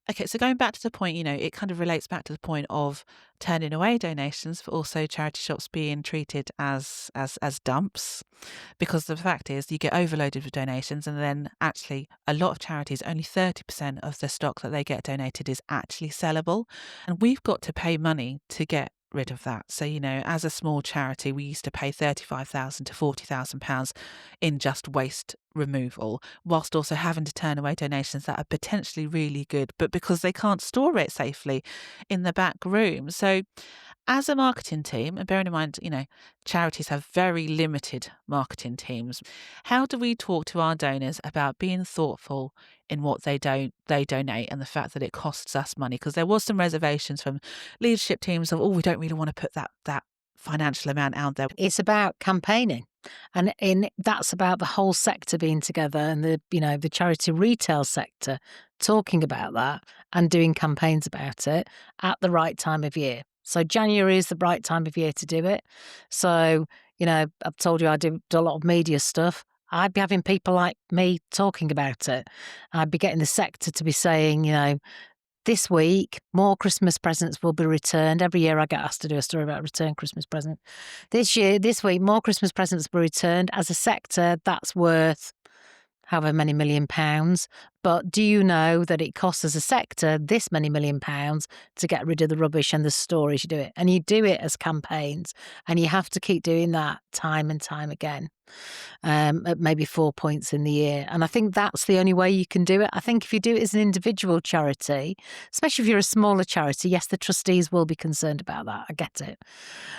Okay, so going back to the point, it kind of relates back to the point of turning away donations, but also charity shops being treated as dumps, because the fact is you get overloaded with donations, and then actually a lot of charities, only 30% of the stock that they get donated is actually sellable, and we've got to pay money to get rid of that. So, as a small charity, we used to pay £35,000 to £40,000 in just waste removal, whilst also having to turn away donations that are potentially really good, but because they can't store it safely in the back room. So as a marketing team, and bearing in mind, charities have very limited marketing teams, how do we talk to our donors about being thoughtful in what they donate, and the fact that it costs us money? Because there was some reservations from leadership teams of, we don't really want to put that financial amount out there.
It's about campaigning, and that's about the whole sector being together, and the charity retail sector talking about that and doing campaigns about it at the right time of year. So January is the right time of year to do it. So, I've told you I do a lot of media stuff. I'd be having people like me talking about it. I'd be getting the sector to be saying, this week, more Christmas presents will be returned. Every year I get asked to do a story about return Christmas present. This week, more Christmas presents will be returned. As a sector, that's worth however many £1 million. But do you know that it costs as a sector this many £1 million to get rid of the rubbish and the storage? You do it. And you do it as campaigns. And you have to keep doing that time and time again. At maybe 4 points in the year. And I think that's the only way you can do it. I think if you do it as an individual charity, especially if you're a smaller charity, yes, the trustees will be concerned about that. I get it.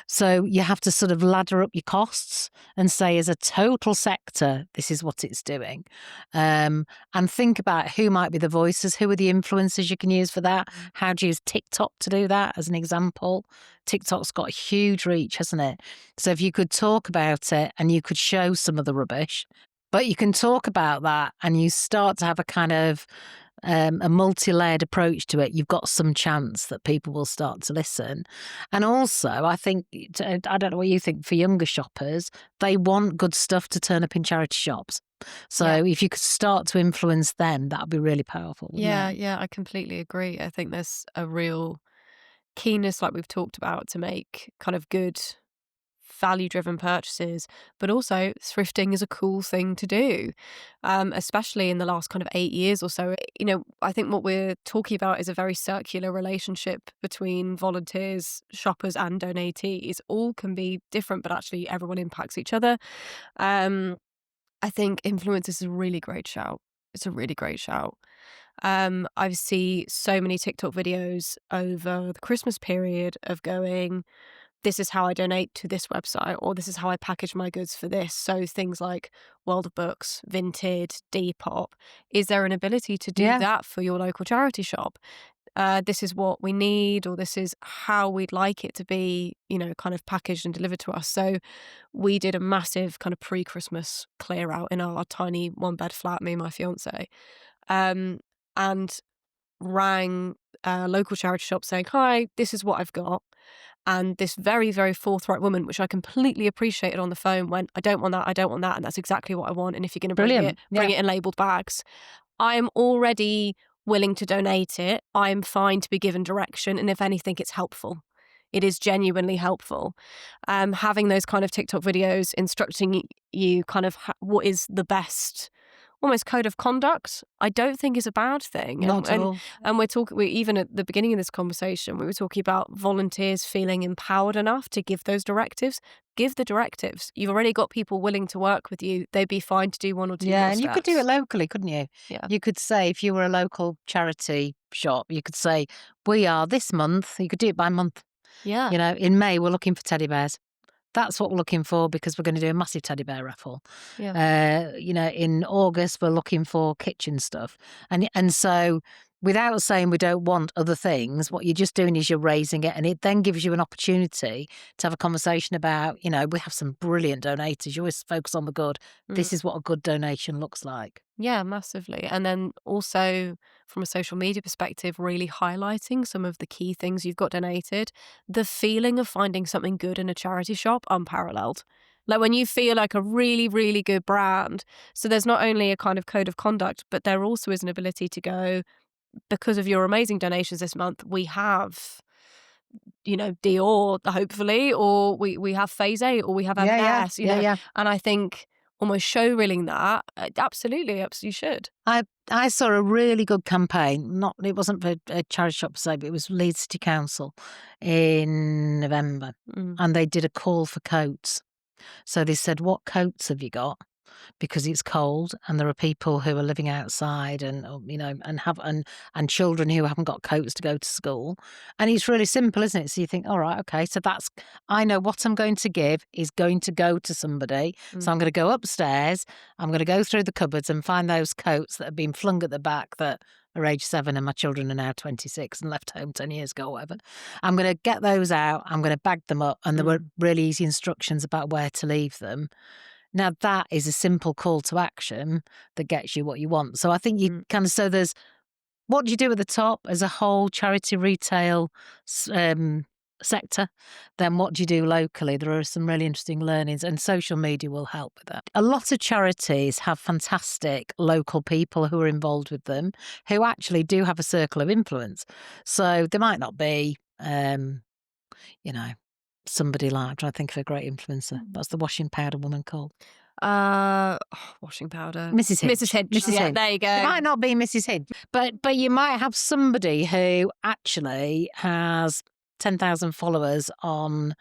So you have to sort of ladder up your costs and say, as a total sector, this is what it's doing. And think about who might be the voices, who are the influencers you can use for that. How do you use TikTok to do that, as an example? TikTok's got huge reach, hasn't it? So if you could talk about it and you could show some of the rubbish, but you can talk about that and you start to have a kind of a multi-layered approach to it, you've got some chance that people will start to listen. And also, I think, I don't know what you think, for younger shoppers, they want good stuff to turn up in charity shops. So if you could start to influence them, that would be really powerful.
Yeah, I completely agree. I think there's a real keenness, like we've talked about, to make kind of good value-driven purchases, but also thrifting is a cool thing to do, especially in the last kind of 8 years or so. I think what we're talking about is a very circular relationship between volunteers, shoppers and donatees. All can be different, but actually everyone impacts each other. I think influence is a really great shout. It's a really great shout. I've seen so many TikTok videos over the Christmas period of going, this is how I donate to this website, or this is how I package my goods for this. So things like World of Books, Vinted, Depop. Is there an ability to do that for your local charity shop? This is what we need, or this is how we'd like it to be, kind of packaged and delivered to us. So we did a massive kind of pre-Christmas clear out in our tiny 1-bed flat, me and my fiance, and rang a local charity shop saying, hi, this is what I've got. And this very, very forthright woman, which I completely appreciated on the phone, went, I don't want that, and that's exactly what I want. And if you're going to bring it in labelled bags, I am already willing to donate it. I am fine to be given direction. And if anything, it's helpful. It is genuinely helpful. Having those kind of TikTok videos instructing you kind of what is the best almost code of conduct, I don't think is a bad thing.
Not at all.
And we even at the beginning of this conversation, we were talking about volunteers feeling empowered enough to give those directives. Give the directives. You've already got people willing to work with you. They'd be fine to do one or two more
and
steps.
you could do it locally, couldn't you?
Yeah.
You could say, if you were a local charity shop, you could say, we are this month, you could do it by month.
Yeah.
In May, we're looking for teddy bears. That's what we're looking for, because we're going to do a massive teddy bear raffle.
Yeah.
In August, we're looking for kitchen stuff. And so without saying we don't want other things, what you're just doing is you're raising it, and it then gives you an opportunity to have a conversation about, we have some brilliant donators. You always focus on the good. This is what a good donation looks like.
Yeah, massively. And then also from a social media perspective, really highlighting some of the key things you've got donated. The feeling of finding something good in a charity shop, unparalleled. Like when you feel like a really, really good brand. So there's not only a kind of code of conduct, but there also is an ability to go, because of your amazing donations this month, we have, Dior, hopefully, or we have Phase 8, or we have M&S,
Yeah.
And I think almost showreeling that, absolutely you should.
I saw a really good campaign. It wasn't for a charity shop per se, but it was Leeds City Council in November, and they did a call for coats. So they said, what coats have you got? Because it's cold, and there are people who are living outside, and and children who haven't got coats to go to school. And it's really simple, isn't it? So you think, all right, okay, so I know what I'm going to give is going to go to somebody. So I'm going to go upstairs, I'm going to go through the cupboards and find those coats that have been flung at the back that are age 7 and my children are now 26 and left home 10 years ago or whatever. I'm going to get those out, I'm going to bag them up, and there were really easy instructions about where to leave them. Now, that is a simple call to action that gets you what you want. So I think you kind of, so there's, what do you do at the top as a whole charity retail sector, then what do you do locally? There are some really interesting learnings, and social media will help with that. A lot of charities have fantastic local people who are involved with them, who actually do have a circle of influence. So there might not be, somebody like, I'm trying to think of a great influencer. What's the washing powder woman called?
Washing powder.
Mrs. Hinch.
Mrs. Hinch.
Mrs.
Yeah,
Hinch.
there you go.
It might not be Mrs. Hinch, but you might have somebody who actually has 10,000 followers on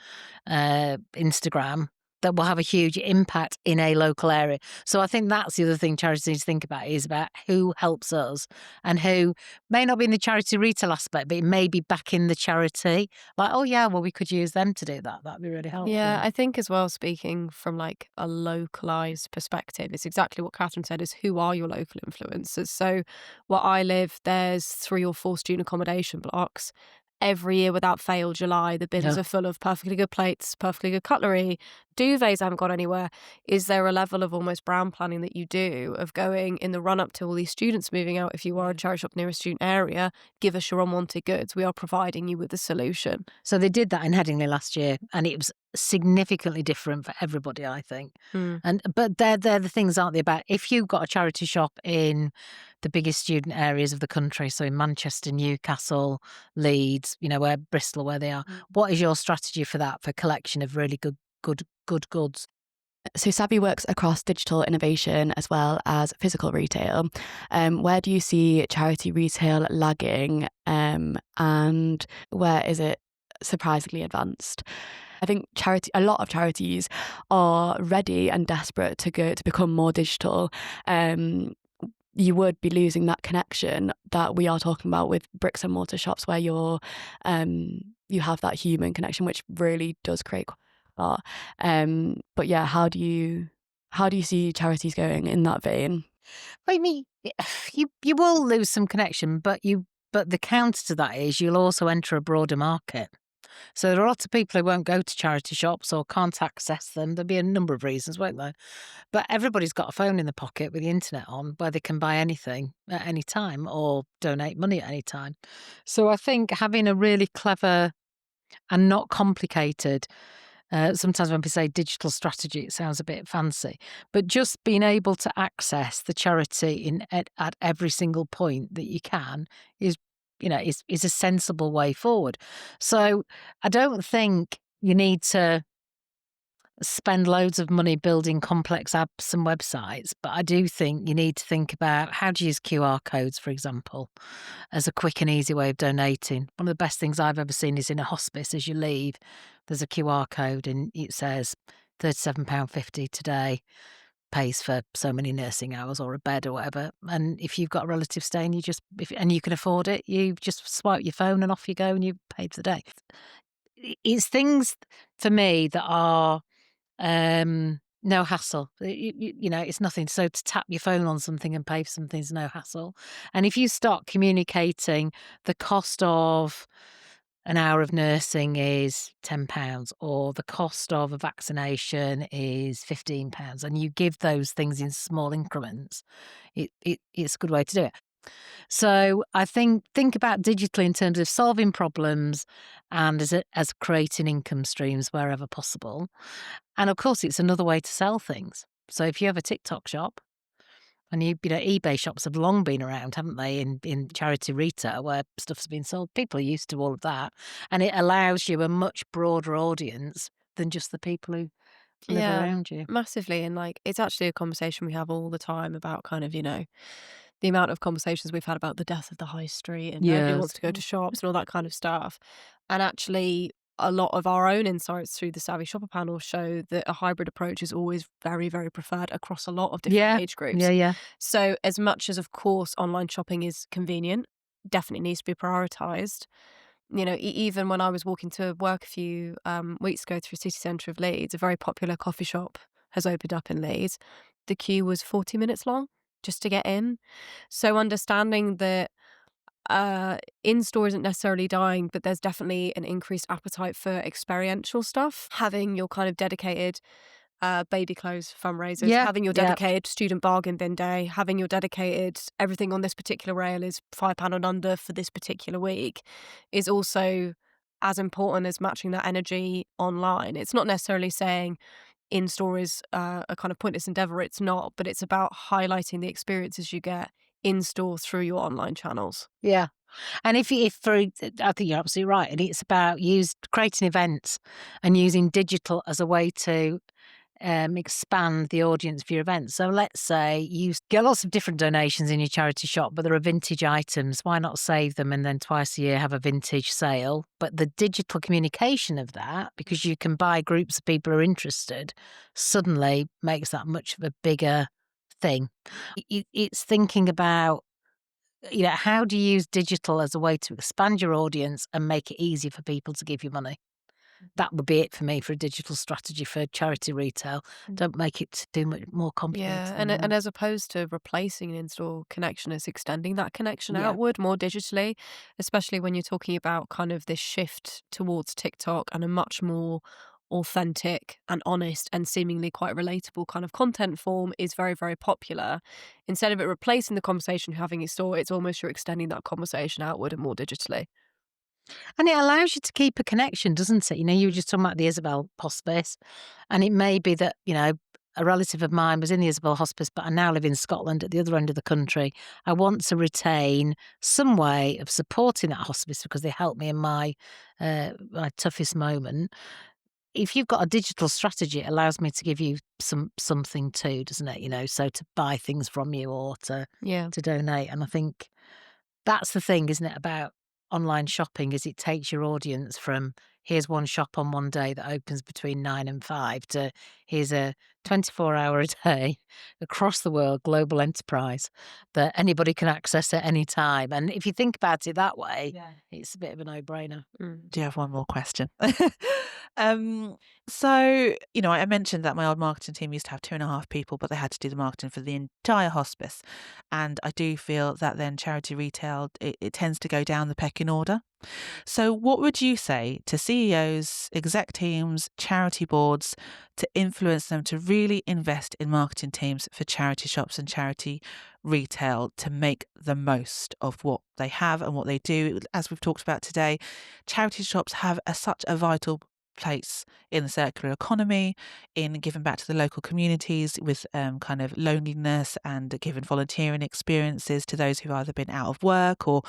Instagram that will have a huge impact in a local area. So I think that's the other thing charities need to think about, is about who helps us and who may not be in the charity retail aspect, but it may be back in the charity. Like, oh yeah, well, we could use them to do that. That'd be really helpful.
Yeah, I think as well, speaking from like a localized perspective, it's exactly what Catherine said, is who are your local influencers? So where I live, there's 3 or 4 student accommodation blocks. Every year without fail, July, the bins
Yeah.
are full of perfectly good plates, perfectly good cutlery. Duvets haven't gone anywhere. Is there a level of almost brand planning that you do of going in the run up to all these students moving out? If you are a charity shop near a student area, give us your unwanted goods. We are providing you with a solution.
So they did that in Headingley last year, and it was significantly different for everybody, I think. But they're the things, aren't they, about if you've got a charity shop in the biggest student areas of the country, so in Manchester, Newcastle, Leeds, where Bristol, where they are, what is your strategy for that, for collection of really good goods?
So Savvy works across digital innovation as well as physical retail. Where do you see charity retail lagging, and where is it surprisingly advanced? I think a lot of charities are ready and desperate to become more digital. You would be losing that connection that we are talking about with bricks and mortar shops, where you have that human connection, which really does create a lot. But yeah, how do you see charities going in that vein?
I mean, you will lose some connection, but the counter to that is you'll also enter a broader market. So there are lots of people who won't go to charity shops or can't access them. There'll be a number of reasons, won't there? But everybody's got a phone in the pocket with the internet on, where they can buy anything at any time or donate money at any time. So I think having a really clever and not complicated, sometimes when we say digital strategy, it sounds a bit fancy, but just being able to access the charity at every single point that you can is a sensible way forward. So I don't think you need to spend loads of money building complex apps and websites, but I do think you need to think about how to use QR codes, for example, as a quick and easy way of donating. One of the best things I've ever seen is in a hospice. As you leave, there's a QR code and it says £37.50 today, pays for so many nursing hours or a bed or whatever. And if you've got a relative staying, and you can afford it, you just swipe your phone and off you go and you've paid for the day. It's things for me that are no hassle. It's nothing. So to tap your phone on something and pay for something is no hassle. And if you start communicating the cost of an hour of nursing is £10, or the cost of a vaccination is £15, and you give those things in small increments, it's a good way to do it. So I think about digitally in terms of solving problems and as creating income streams wherever possible. And of course, it's another way to sell things. So if you have a TikTok shop, and eBay shops have long been around, haven't they, in charity retail where stuff's been sold. People are used to all of that. And it allows you a much broader audience than just the people who live around you.
Massively. And it's actually a conversation we have all the time about kind of, the amount of conversations we've had about the death of the high street and nobody
Yes.
wants to go to shops and all that kind of stuff. And actually, a lot of our own insights through the Savvy Shopper panel show that a hybrid approach is always very, very preferred across a lot of different age groups.
Yeah.
So as much as, of course, online shopping is convenient, definitely needs to be prioritised. Even when I was walking to work a few weeks ago through city centre of Leeds, a very popular coffee shop has opened up in Leeds. The queue was 40 minutes long just to get in. So understanding that in-store isn't necessarily dying, but there's definitely an increased appetite for experiential stuff. Having your kind of dedicated baby clothes fundraisers, having your dedicated student bargain bin day, having your dedicated everything on this particular rail is £5 and under for this particular week is also as important as matching that energy online. It's not necessarily saying in-store is a kind of pointless endeavor. It's not, but it's about highlighting the experiences you get in-store through your online channels.
Yeah. And I think you're absolutely right. And it's about creating events and using digital as a way to expand the audience for your events. So let's say you get lots of different donations in your charity shop, but there are vintage items. Why not save them and then twice a year have a vintage sale? But the digital communication of that, because you can buy groups of people who are interested, suddenly makes that much of a bigger thing. It's thinking about, how do you use digital as a way to expand your audience and make it easy for people to give you money? That would be it for me for a digital strategy for charity retail. Don't make it too much more complicated.
Yeah,
than
and
that.
as opposed to replacing an in-store connection, it's extending that connection
Yeah.
outward more digitally, especially when you're talking about kind of this shift towards TikTok and a much more authentic and honest and seemingly quite relatable kind of content form is very, very popular. Instead of it replacing the conversation you're having in store, it's almost you're extending that conversation outward and more digitally.
And it allows you to keep a connection, doesn't it? You were just talking about the Isabel hospice, and it may be that, a relative of mine was in the Isabel hospice, but I now live in Scotland at the other end of the country. I want to retain some way of supporting that hospice because they helped me in my toughest moment. If you've got a digital strategy, it allows me to give you something too, doesn't it? So to buy things from you or to
Yeah.
donate. And I think that's the thing, isn't it, about online shopping is it takes your audience from here's one shop on one day that opens between 9 and 5 to here's a 24-hour a day across the world global enterprise that anybody can access at any time. And if you think about it that way, it's a bit of a no-brainer.
Do you have one more question? So, I mentioned that my old marketing team used to have 2.5 people, but they had to do the marketing for the entire hospice. And I do feel that then charity retail, it tends to go down the pecking order. So what would you say to CEOs, exec teams, charity boards to influence them to really invest in marketing teams for charity shops and charity retail to make the most of what they have and what they do? As we've talked about today, charity shops have such a vital place in the circular economy, in giving back to the local communities with kind of loneliness and giving volunteering experiences to those who've either been out of work or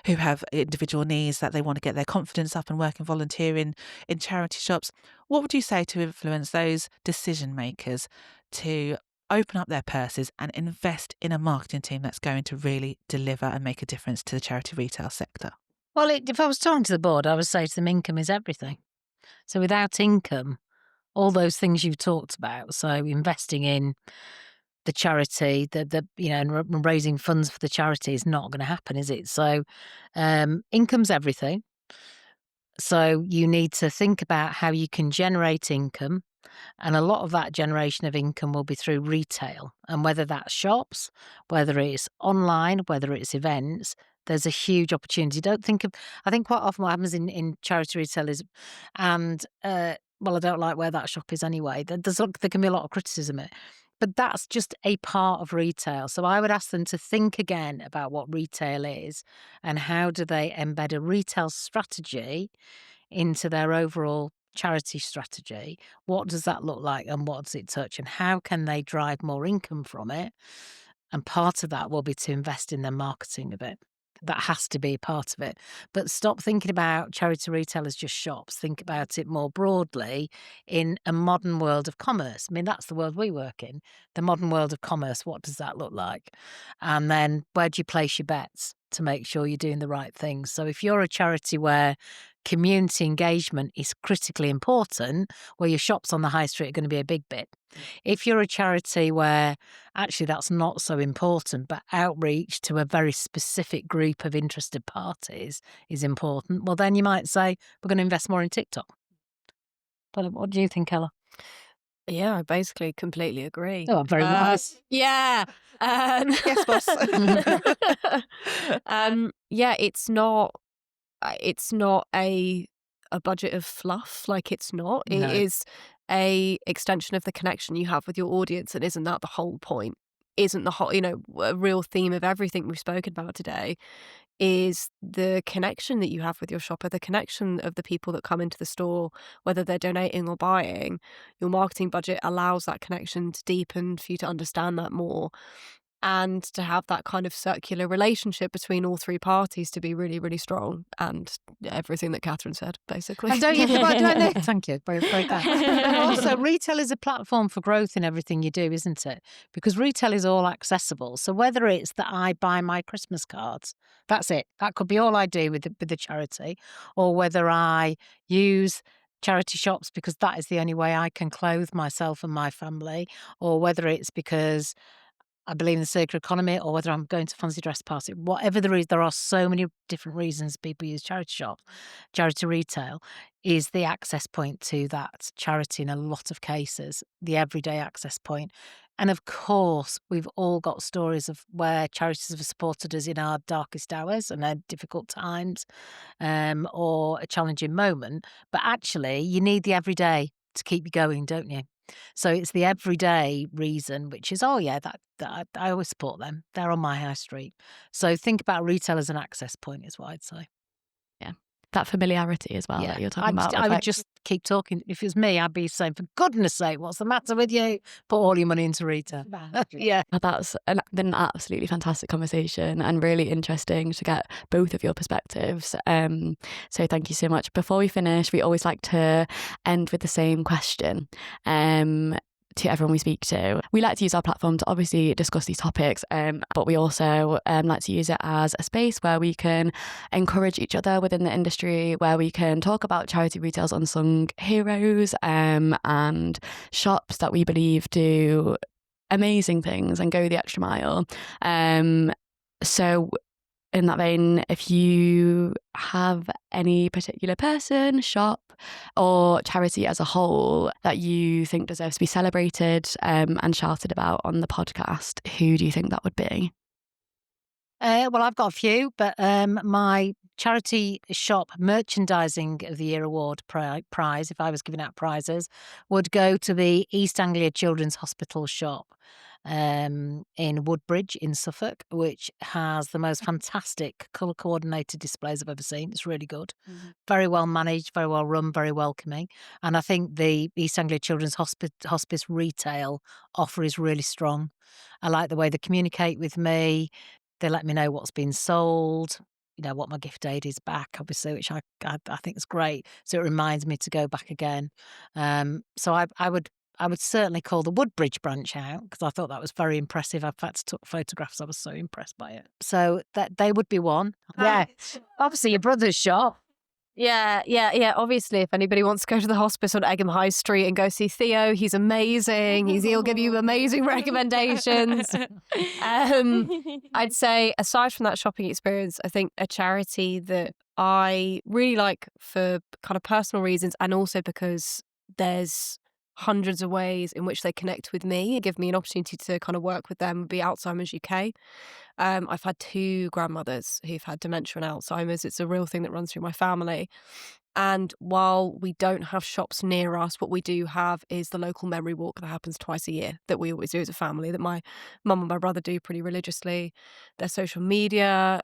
who have individual needs that they want to get their confidence up and work and volunteering in charity shops. What would you say to influence those decision makers to open up their purses and invest in a marketing team that's going to really deliver and make a difference to the charity retail sector?
Well, if I was talking to the board, I would say to them, income is everything. So without income, all those things you've talked about, so investing in the charity, and raising funds for the charity is not going to happen, is it? So income's everything. So you need to think about how you can generate income. And a lot of that generation of income will be through retail. And whether that's shops, whether it's online, whether it's events, there's a huge opportunity. I think quite often what happens in charity retail is, well, I don't like where that shop is anyway. There can be a lot of criticism of it. But that's just a part of retail. So I would ask them to think again about what retail is and how do they embed a retail strategy into their overall charity strategy. What does that look like and what does it touch and how can they drive more income from it? And part of that will be to invest in their marketing of it. That has to be part of it. But stop thinking about charity retail as just shops. Think about it more broadly in a modern world of commerce. I mean, that's the world we work in. The modern world of commerce, what does that look like? And then where do you place your bets to make sure you're doing the right things? So if you're a charity where community engagement is critically important, well, your shops on the high street are going to be a big bit. If you're a charity where actually that's not so important, but outreach to a very specific group of interested parties is important, well, then you might say, we're going to invest more in TikTok. But what do you think, Ella?
Yeah, I basically completely agree.
Oh, very nice.
Yeah.
Yes, boss.
Yeah, it's not a budget of fluff. Like it's not. It
No.
is a extension of the connection you have with your audience, and isn't that the whole point? Isn't the whole, a real theme of everything we've spoken about today? is the connection that you have with your shopper, the connection of the people that come into the store, whether they're donating or buying. Your marketing budget allows that connection to deepen, for you to understand that more, and to have that kind of circular relationship between all three parties to be really, really strong. And everything that Catherine said, basically.
And don't you thank you, very, very kind. And also, retail is a platform for growth in everything you do, isn't it? Because retail is all accessible. So whether it's that I buy my Christmas cards, that's it. That could be all I do with the charity, or whether I use charity shops because that is the only way I can clothe myself and my family, or whether it's because I believe in the circular economy, or whether I'm going to fancy dress party, whatever there is, there are so many different reasons people use charity shops. Charity retail is the access point to that charity in a lot of cases, the everyday access point. And of course, we've all got stories of where charities have supported us in our darkest hours and our difficult times, or a challenging moment. But actually, you need the everyday to keep you going, don't you? So it's the everyday reason, which is, that I always support them. They're on my high street. So think about retail as an access point is what I'd say.
Yeah. That familiarity as well that you're talking about.
I would just keep talking. If it was me, I'd be saying, for goodness sake, what's the matter with you? Put all your money into retail. Yeah.
That's been an absolutely fantastic conversation and really interesting to get both of your perspectives. So thank you so much. Before we finish, we always like to end with the same question. To everyone we speak to. We like to use our platform to obviously discuss these topics, but we also like to use it as a space where we can encourage each other within the industry, where we can talk about charity retail's unsung heroes, and shops that we believe do amazing things and go the extra mile. So in that vein, if you have any particular person, shop, or charity as a whole that you think deserves to be celebrated and shouted about on the podcast, who do you think that would be?
Well, I've got a few, but my charity shop merchandising of the year award prize, if I was giving out prizes, would go to the East Anglia Children's Hospital shop in Woodbridge in Suffolk, which has the most fantastic colour coordinated displays I've ever seen. It's really good. Very well managed, very well run, very welcoming. And I think the East Anglia Children's Hospice retail offer is really strong. I like the way they communicate with me. They let me know what's been sold, what my gift aid is back, obviously, which I think is great. So it reminds me to go back again. So I would certainly call the Woodbridge branch out because I thought that was very impressive. In fact, took photographs. I was so impressed by it. So that they would be one. Yeah, obviously your brother's shop.
Yeah. Obviously, if anybody wants to go to the hospice on Egham High Street and go see Theo, he's amazing. He'll give you amazing recommendations. I'd say, aside from that shopping experience, I think a charity that I really like for kind of personal reasons, and also because there's hundreds of ways in which they connect with me and give me an opportunity to kind of work with them, would be Alzheimer's UK. I've had two grandmothers who've had dementia and Alzheimer's. It's a real thing that runs through my family. And while we don't have shops near us, what we do have is the local memory walk that happens twice a year that we always do as a family, that my mum and my brother do pretty religiously. Their social media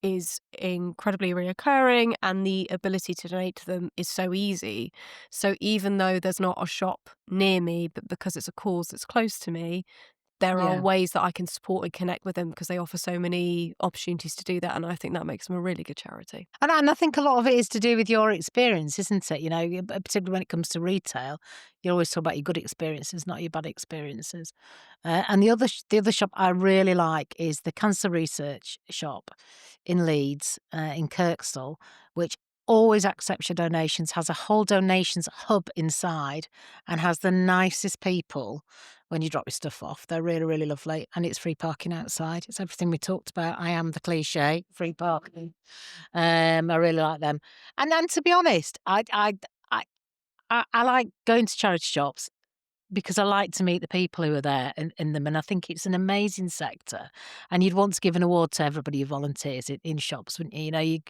is incredibly reoccurring, and the ability to donate to them is so easy. So even though there's not a shop near me, but because it's a cause that's close to me, there are ways that I can support and connect with them because they offer so many opportunities to do that. And I think that makes them a really good charity.
And I think a lot of it is to do with your experience, isn't it? Particularly when it comes to retail, you always talk about your good experiences, not your bad experiences. And the other shop I really like is the Cancer Research shop in Leeds, in Kirkstall, which always accepts your donations, has a whole donations hub inside, and has the nicest people when you drop your stuff off. They're really, really lovely, and it's free parking outside. It's everything we talked about. I am the cliche, free parking. I really like them. And then, to be honest, I like going to charity shops because I like to meet the people who are there in them, and I think it's an amazing sector. And you'd want to give an award to everybody who volunteers in shops, wouldn't you?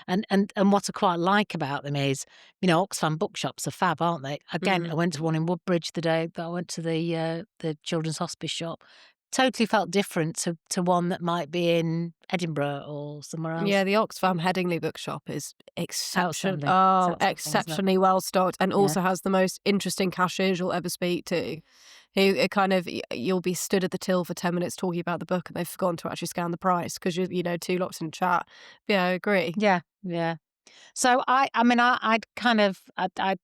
And what I quite like about them is, Oxfam bookshops are fab, aren't they? Again, I went to one in Woodbridge the day that I went to the Children's Hospice shop. totally felt different to one that might be in Edinburgh or somewhere else.
Yeah, the Oxfam Headingley bookshop is
Outstanding. It's
exceptionally well stocked, and also has the most interesting cashiers you'll ever speak to. You'll be stood at the till for 10 minutes talking about the book, and they've forgotten to actually scan the price because you're too locked in chat. Yeah, I agree.
Yeah. So I'd kind of, there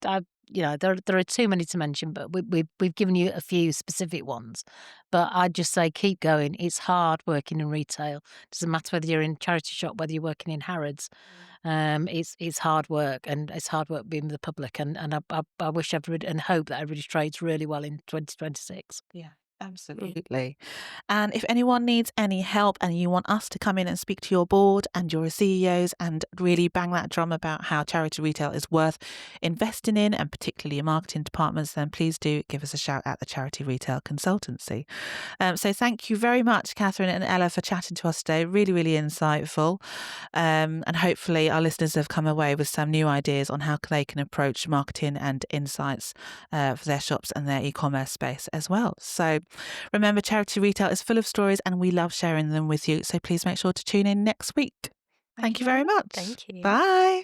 are too many to mention, but we've given you a few specific ones. But I'd just say keep going. It's hard working in retail. Doesn't matter whether you're in charity shop, whether you're working in Harrods. It's hard work, and it's hard work being with the public. And I wish everybody and hope that everybody trades really well in 2026.
Yeah. Absolutely. And if anyone needs any help and you want us to come in and speak to your board and your CEOs and really bang that drum about how charity retail is worth investing in, and particularly your marketing departments, then please do give us a shout at the Charity Retail Consultancy. So thank you very much, Catherine and Ella, for chatting to us today. Really, really insightful. And hopefully our listeners have come away with some new ideas on how they can approach marketing and insights for their shops and their e-commerce space as well. So remember, charity retail is full of stories and we love sharing them with you. So please make sure to tune in next week. Thank you very much.
Thank you.
Bye.